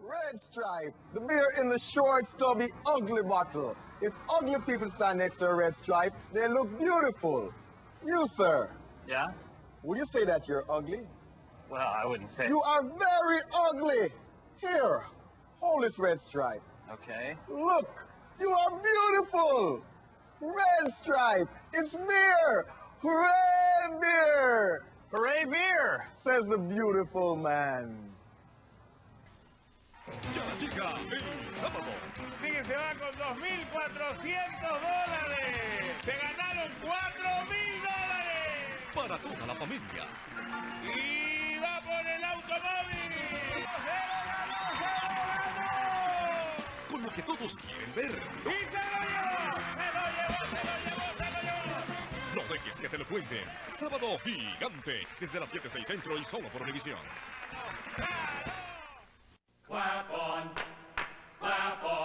Red Stripe, the beer in the short, stubby, ugly bottle. If ugly people stand next to a Red Stripe, they look beautiful. You, sir. Yeah? Would you say that you're ugly? Well, I wouldn't say. You are very ugly. Here, hold this Red Stripe. Okay. Look, you are beautiful. Red Stripe, it's beer. Hooray, beer. Hooray, beer, says the beautiful man. Ya llega el sábado. Fíjense, va con $2,400. Se ganaron $4,000. Para toda la familia. Y va por el automóvil. Con lo que todos quieren ver. Y se lo llevó. Se lo llevó. No dejes que te lo cuenten. Sábado gigante. Desde las 7:06 Centro y solo por Univisión. Clap on. Clap on.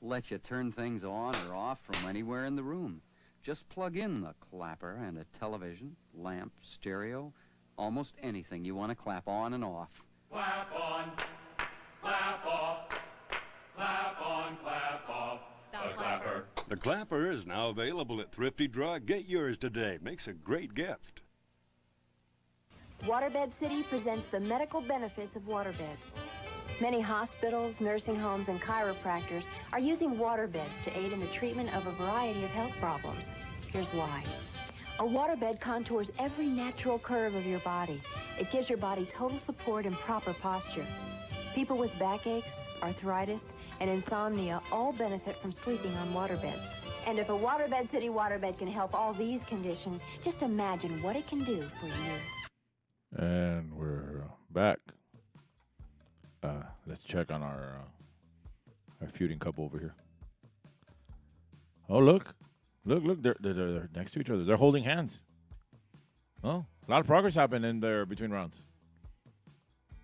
lets you turn things on or off from anywhere in the room. Just plug in the clapper and a television, lamp, stereo, almost anything you want to clap on and off. Clap on, clap off, clap on, clap off. The clapper. The clapper is now available at Thrifty Drug. Get yours today. Makes a great gift. Waterbed City presents the medical benefits of waterbeds. Many hospitals, nursing homes, and chiropractors are using waterbeds to aid in the treatment of a variety of health problems. Here's why. A waterbed contours every natural curve of your body. It gives your body total support and proper posture. People with backaches, arthritis, and insomnia all benefit from sleeping on waterbeds. And if a Waterbed City waterbed can help all these conditions, just imagine what it can do for you. And we're back. Let's check on our feuding couple over here. Oh, look. They're next to each other. They're holding hands. Oh, a lot of progress happened in there between rounds.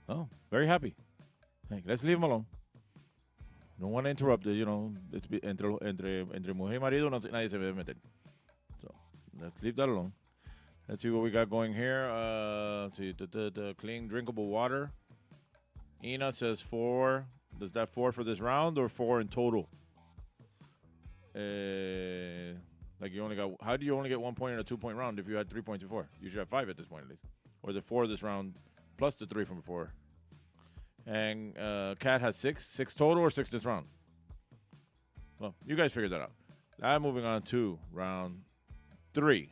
Oh, very happy. Hey, let's leave them alone. Don't want to interrupt it, you know. It's entre mujer y marido, nadie se debe meter. So, let's leave that alone. Let's see what we got going here. Let's see, the clean, drinkable water. Ina says 4. Does that 4 for this round or 4 in total? Like you only got. How do you only get 1 point in a 2-point round if you had 3 points before? You should have 5 at this point at least. Or is it 4 this round plus the 3 from before? And Kat has 6. 6 total or 6 this round? Well, you guys figured that out. Now moving on to round 3.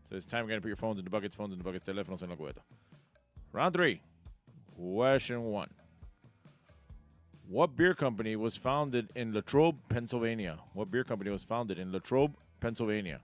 So it's time again to put your phones in the buckets, teléfonos en la cubeta. Round 3. Question 1. What beer company was founded in Latrobe, Pennsylvania? What beer company was founded in Latrobe, Pennsylvania?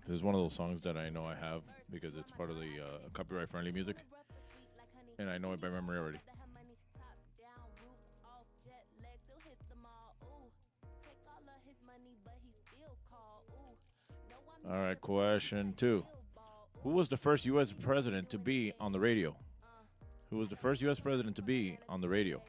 This is one of those songs that I know I have because it's part of the copyright-friendly music, and I know it by memory already. All right, question 2. Who was the first U.S. president to be on the radio? Who was the first U.S. president to be on the radio?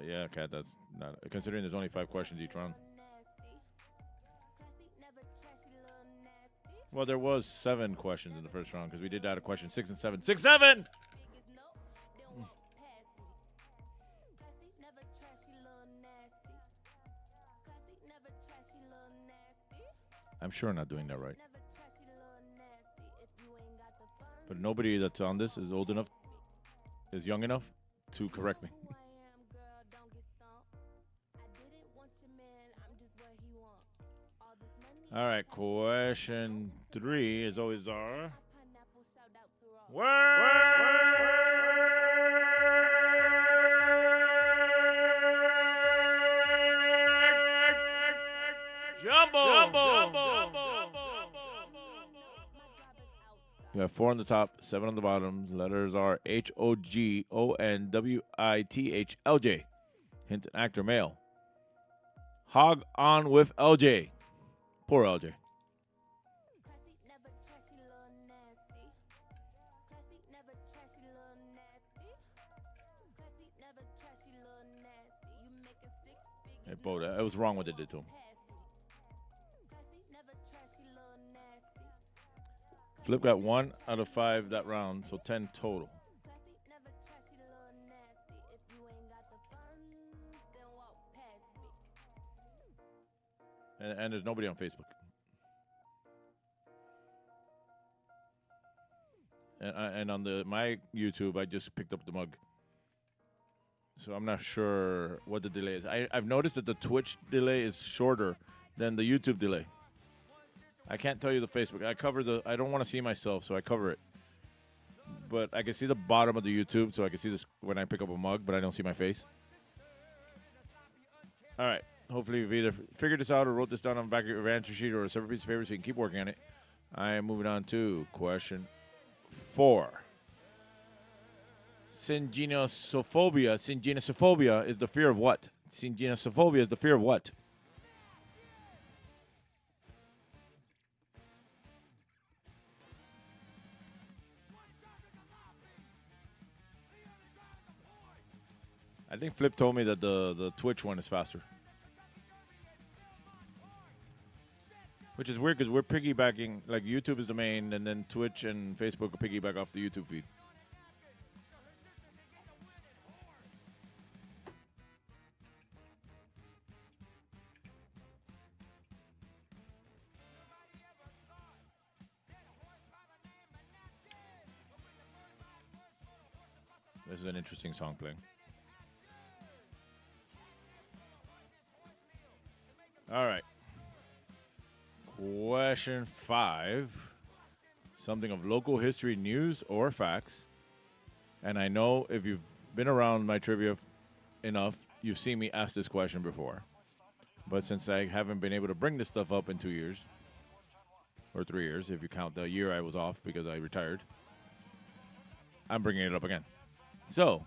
Yeah, Kat, that's not... Considering there's only 5 questions each round. Well, there was 7 questions in the first round because we did add a question 6 and 7. 6, 7! I'm sure I'm not doing that right. But nobody that's on this is old enough, is young enough to correct me. All right, question 3 is always our word jumbo. You have 4 on the top, 7 on the bottom. Letters are HOGONWITHLJ. Hint: actor, male. Hog on with LJ. Poor LJ. Hey, Bo, that was wrong what they did to him. Flip got 1 out of 5 that round, so 10 total. And there's nobody on Facebook. And on my YouTube, I just picked up the mug. So I'm not sure what the delay is. I've noticed that the Twitch delay is shorter than the YouTube delay. I can't tell you the Facebook. I don't want to see myself, so I cover it. But I can see the bottom of the YouTube, so I can see this when I pick up a mug, but I don't see my face. All right. Hopefully you've either figured this out or wrote this down on the back of your answer sheet or a separate piece of paper so you can keep working on it. I am moving on to question 4. Syngenosophobia. Syngenosophobia is the fear of what? Syngenosophobia is the fear of what? I think Flip told me that the Twitch one is faster. Which is weird because we're piggybacking, like YouTube is the main, and then Twitch and Facebook will piggyback off the YouTube feed. This is an interesting song playing. All right. Question 5. Something of local history, news, or facts. And I know if you've been around my trivia enough, you've seen me ask this question before. But since I haven't been able to bring this stuff up in 2 years, or 3 years, if you count the year I was off because I retired, I'm bringing it up again. So,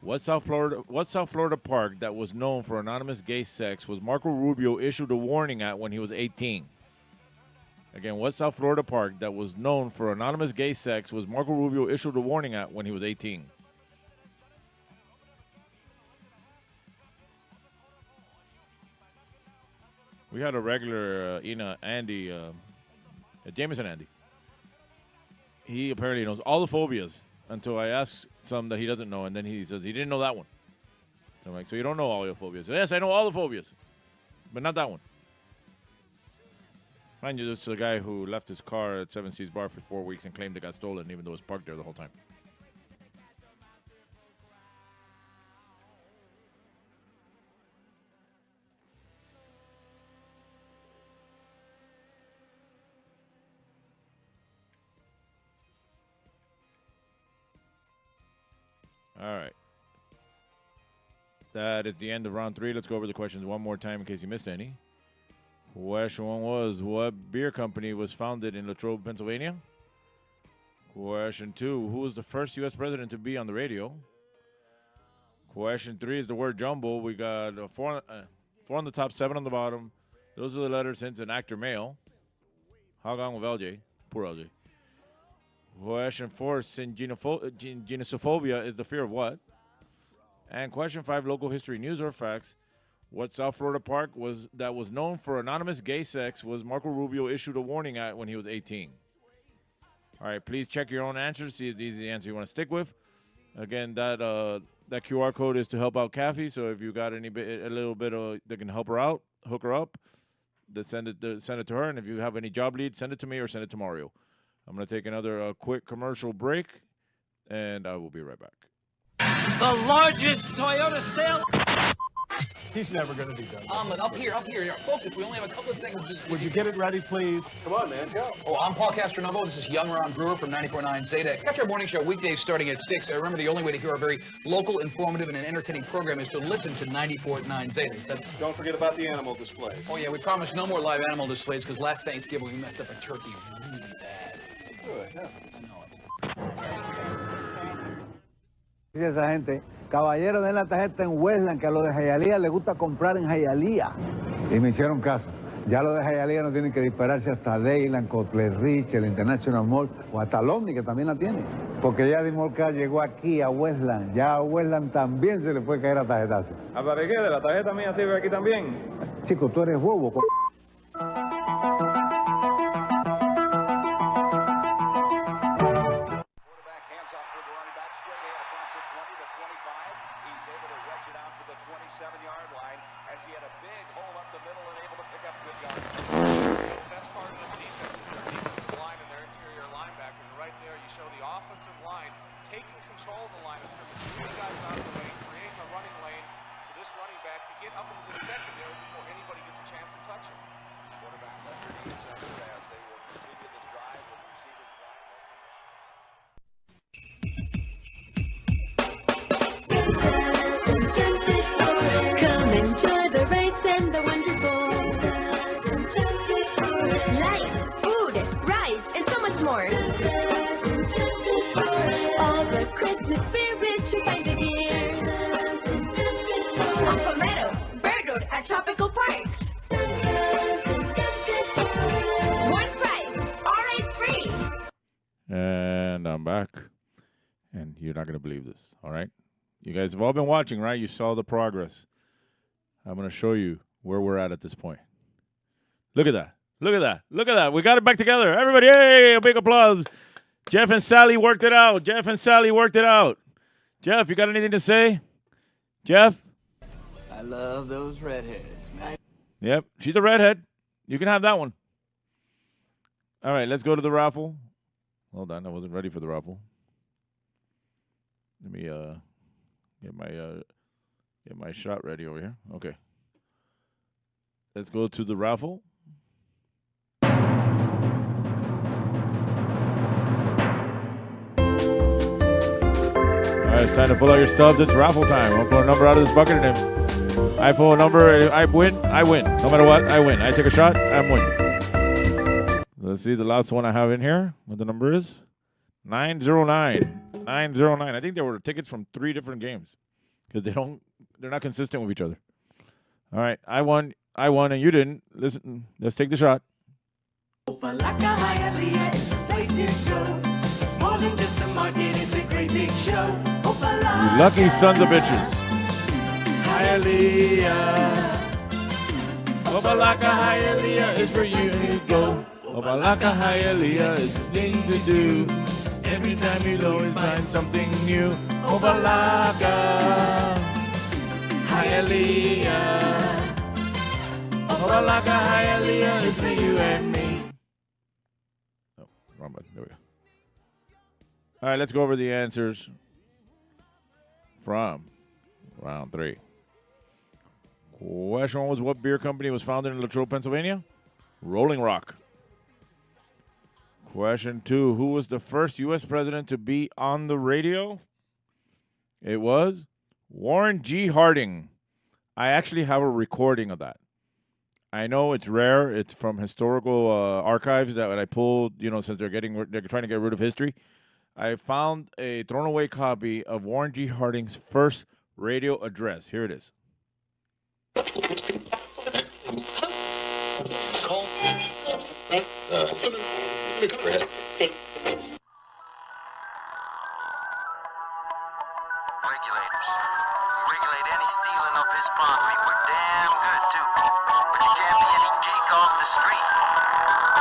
what South Florida park that was known for anonymous gay sex was Marco Rubio issued a warning at when he was 18? Again, what South Florida park that was known for anonymous gay sex was Marco Rubio issued a warning at when he was 18? We had a regular Andy, Jameson Andy. He apparently knows all the phobias. Until I ask some that he doesn't know, and then he says he didn't know that one. So I'm like, so you don't know all your phobias? Yes, I know all the phobias, but not that one. Mind you, this is a guy who left his car at 7 Seas Bar for 4 weeks and claimed it got stolen, even though it was parked there the whole time. All right. That is the end of round 3. Let's go over the questions one more time in case you missed any. Question 1 was, what beer company was founded in Latrobe, Pennsylvania? Question 2, who was the first U.S. president to be on the radio? Question 3 is the word jumble. We got 4 on the top, 7 on the bottom. Those are the letters since an actor male. How gone with LJ? Poor LJ. Question 4, syngenosophobia is the fear of what? And question 5, local history, news, or facts. What South Florida park that was known for anonymous gay sex was Marco Rubio issued a warning at when he was 18? All right, please check your own answers, see if these are the answer you want to stick with. Again, that QR code is to help out Kathy, so if you got a little bit that can help her out, hook her up, send it to her, and if you have any job leads, send it to me or send it to Mario. I'm going to take another quick commercial break, and I will be right back. The largest Toyota sale. He's never going to be done. Up here. Focus, we only have a couple of seconds. Would you get it ready, please? Come on, man, go. Oh, I'm Paul Castronovo. This is Young Ron Brewer from 94.9 Zeta. Catch our morning show weekdays starting at 6. Remember, the only way to hear our very local, informative, and entertaining program is to listen to 94.9 Zeta. Don't forget about the animal displays. Oh, yeah, we promise no more live animal displays because last Thanksgiving we messed up a turkey really bad. Good, yeah. Esa gente, caballero, den la tarjeta en Westland, que a lo de Hialeah le gusta comprar en Hialeah. Y me hicieron caso. Ya lo de Hialeah no tienen que dispararse hasta Dayland, Cotler Rich, el International Mall, o hasta Lomni, que también la tiene. Porque ya Dimolca llegó aquí a Westland. Ya a Westland también se le puede caer a tarjetazo. ¿Para qué? ¿De la tarjeta mía sirve aquí también? Chico, tú eres bobo. Up into the secondary before anybody gets a chance to touch. Christmas spirit you find it here. On Palmetto, Bird Road at Tropical Park. One price, always free. And I'm back. And you're not going to believe this, all right? You guys have all been watching, right? You saw the progress. I'm going to show you where we're at this point. Look at that. Look at that. Look at that. We got it back together. Everybody, hey, a big applause. Geoff and Sally worked it out. Geoff and Sally worked it out. Geoff, you got anything to say? Geoff? I love those redheads, man. Yep, she's a redhead. You can have that one. All right, let's go to the raffle. Hold on, I wasn't ready for the raffle. Let me get my shot ready over here. Okay. Let's go to the raffle. All right, it's time to pull out your stubs. It's raffle time. I'm going to pull a number out of this bucket, and if I pull a number, I win. No matter what, I win. I take a shot, I'm winning. Let's see the last one I have in here. What the number is? 909. 909. I think there were tickets from 3 different games because they're not consistent with each other. All right, I won, and you didn't. Listen, let's take the shot. Opalaka Hialeah is a place to go. It's more than just a market, it's a great big show. Opalaka, You lucky sons of bitches. Hialeah. Opalaka Hialeah is where you go. Opalaka Hialeah is the thing to do. Every time you always find something new. Opalaka Hialeah. Opalaka Hialeah is for you and me. Oh, wrong button. There we go. All right, let's go over the answers from round 3. Question 1 was, what beer company was founded in Latrobe, Pennsylvania? Rolling Rock. Question 2, who was the first U.S. president to be on the radio? It was Warren G. Harding. I actually have a recording of that. I know it's rare. It's from historical archives that I pulled, since they're trying to get rid of history. I found a thrown away copy of Warren G. Harding's first radio address. Here it is. Regulators. Regulate any stealing of his property. We're damn good, too. But you can't be any geek off the street.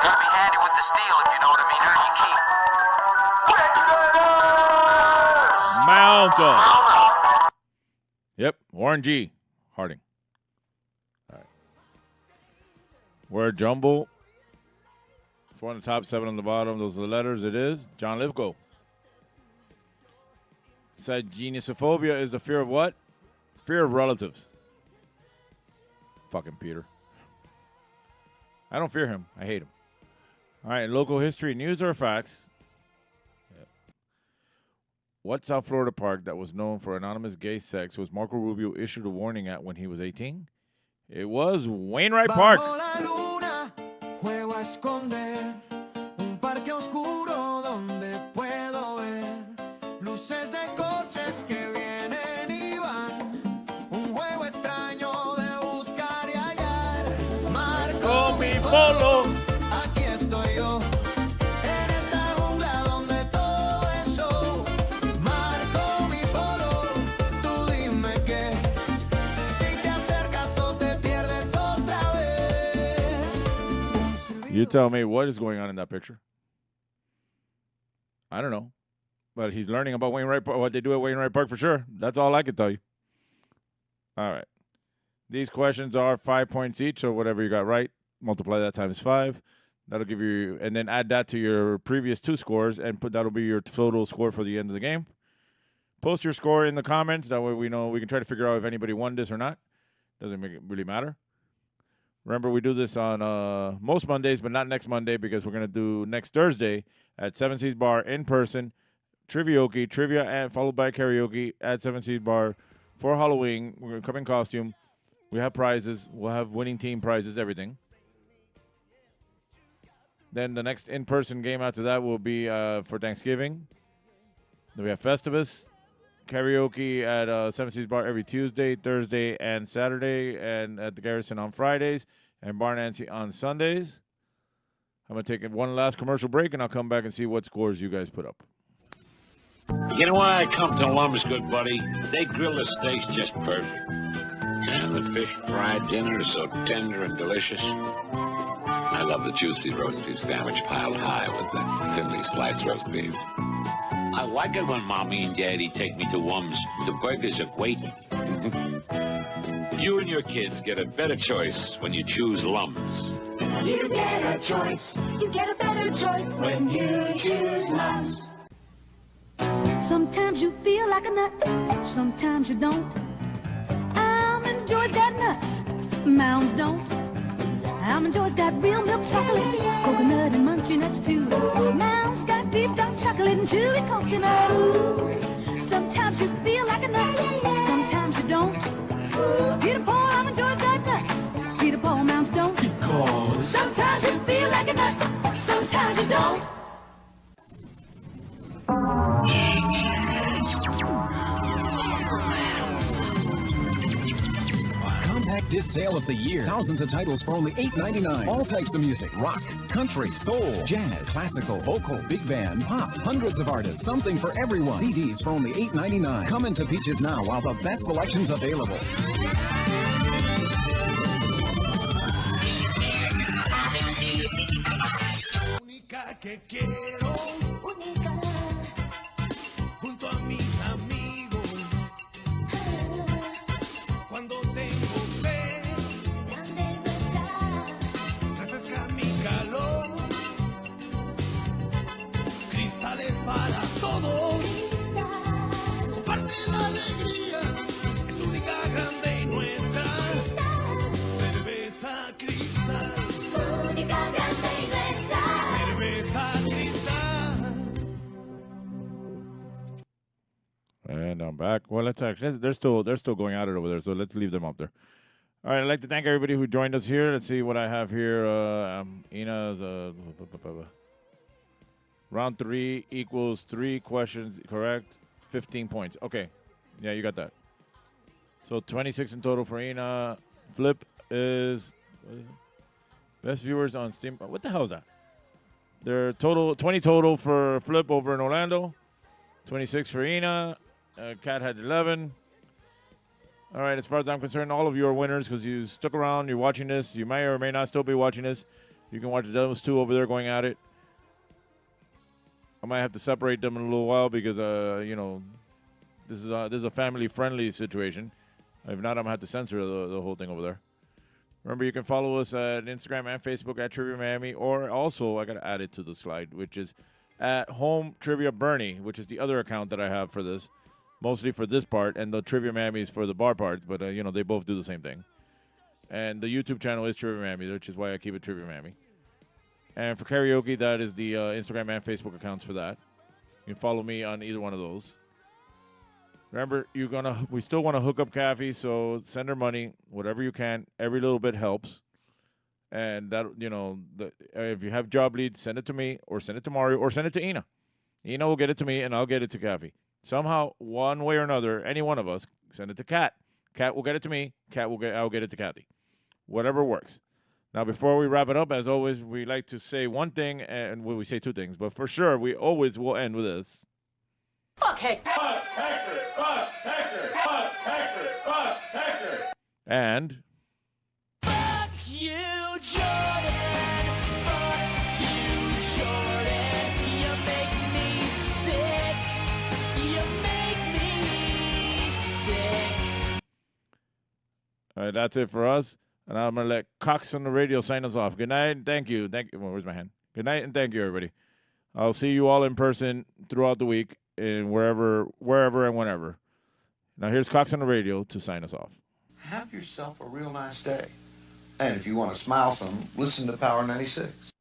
Gotta be handy with the steel, if you know what I mean. Earn your keep. Regulators! Mount up. Yep, Warren G. Harding. All right. Word jumble. 4 on the top, 7 on the bottom. Those are the letters. It is John Lithgow. Said geniosophobia is the fear of what? Fear of relatives. Fucking Peter. I don't fear him. I hate him. All right, local history, news or facts? Yep. What South Florida park that was known for anonymous gay sex was Marco Rubio issued a warning at when he was 18? It was Wainwright Park. Juego a esconder un parque oscuro donde puedo ver luces de coches que vienen y van. Un juego extraño de buscar y hallar. Marco mi polo. Aquí estoy yo. En esta jungla donde todo es show. Marco mi polo. Tú dime que si te acercas o te pierdes otra vez. You tell me what is going on in that picture. I don't know. But he's learning about Wainwright Park, what they do at Wainwright Park for sure. That's all I can tell you. All right. These questions are 5 points each, so whatever you got right, multiply that times 5. That'll give you, and then add that to your previous 2 scores, and that'll be your total score for the end of the game. Post your score in the comments. That way we know, we can try to figure out if anybody won this or not. Doesn't really matter. Remember, we do this on most Mondays, but not next Monday because we're going to do next Thursday at 7 Seas Bar in person. Trivia and followed by karaoke at 7 Seas Bar for Halloween. We're going to come in costume. We have prizes. We'll have winning team prizes, everything. Then the next in-person game after that will be for Thanksgiving. Then we have Festivus. karaoke at Seven Seas Bar every Tuesday, Thursday, and Saturday, and at the Garrison on Fridays, and Bar Nancy on Sundays. I'm going to take one last commercial break, and I'll come back and see what scores you guys put up. You know why I come to Lum's, good buddy? They grill the steaks just perfect. And the fish fried dinner is so tender and delicious. I love the juicy roast beef sandwich piled high with that thinly sliced roast beef. I like it when Mommy and Daddy take me to Lum's. The burgers are great. You and your kids get a better choice when you choose Lum's. You get a choice. You get a better choice when you choose Lum's. Sometimes you feel like a nut, sometimes you don't. Almond Joy's got nuts, Mounds don't. Almond Joy's got real milk chocolate, coconut and munchy nuts too. Mounds got deep dark chocolate and chewy coconut. Ooh. Sometimes you feel like a nut, sometimes you don't. Peter Paul, Almond Joy's got nuts, Peter Paul, Mounds don't. Because sometimes you feel like a nut, sometimes you don't. Compact disc sale of the year. Thousands of titles for only $8.99. All types of music: rock, country, soul, jazz, classical, vocal, big band, pop. Hundreds of artists, something for everyone. CDs for only $8.99. Come into Peaches now while the best selection's available. Única que quiero, única, junto a mis amigos. Cuando tengo sed, refresca mi calor. Cristales para todos. Comparte la alegría, es única, grande y nuestra. Cerveza Cristal. Única, grande y nuestra. Cerveza Cristal. And I'm back. Well, let's actually, they're still going at it over there, so let's leave them up there. All right, I'd like to thank everybody who joined us here. Let's see what I have here. Ina's round 3 equals 3 questions, correct? 15 points. Okay. Yeah, you got that. So 26 in total for Ina. Flip is, what is it? Best viewers on Steam. What the hell is that? They're total 20 total for Flip over in Orlando. 26 for Ina. Kat had 11. All right, as far as I'm concerned, all of you are winners because you stuck around. You're watching this. You may or may not still be watching this. You can watch those two over there going at it. I might have to separate them in a little while because, this is a family-friendly situation. If not, I'm going to have to censor the whole thing over there. Remember, you can follow us at Instagram and Facebook at Trivia Miami, or also, I got to add it to the slide, which is at Home Trivia Bernie, which is the other account that I have for this, mostly for this part, and the Trivia Miami is for the bar part, but, they both do the same thing. And the YouTube channel is Trivia Miami, which is why I keep it Trivia Miami. And for karaoke, that is the Instagram and Facebook accounts for that. You can follow me on either one of those. Remember, we still want to hook up Kathy, so send her money, whatever you can. Every little bit helps. And that, if you have job leads, send it to me, or send it to Mario, or send it to Ina. Ina will get it to me, and I'll get it to Kathy. Somehow, one way or another, any one of us, send it to Kat. Kat will get it to me. I'll get it to Kathy. Whatever works. Now, before we wrap it up, as always, we like to say one thing, and we say two things, but for sure, we always will end with this. Fuck Hector! Fuck Hector! Fuck Hector! Fuck Hector! Fuck Hector! And Fuck you, Jordan! Fuck you, Jordan! You make me sick! You make me sick! All right, that's it for us. And I'm going to let Cox on the radio sign us off. Good night and thank you. Well, where's my hand? Good night and thank you, everybody. I'll see you all in person throughout the week and wherever and whenever. Now here's Cox on the radio to sign us off. Have yourself a real nice day. And if you want to smile some, listen to Power 96.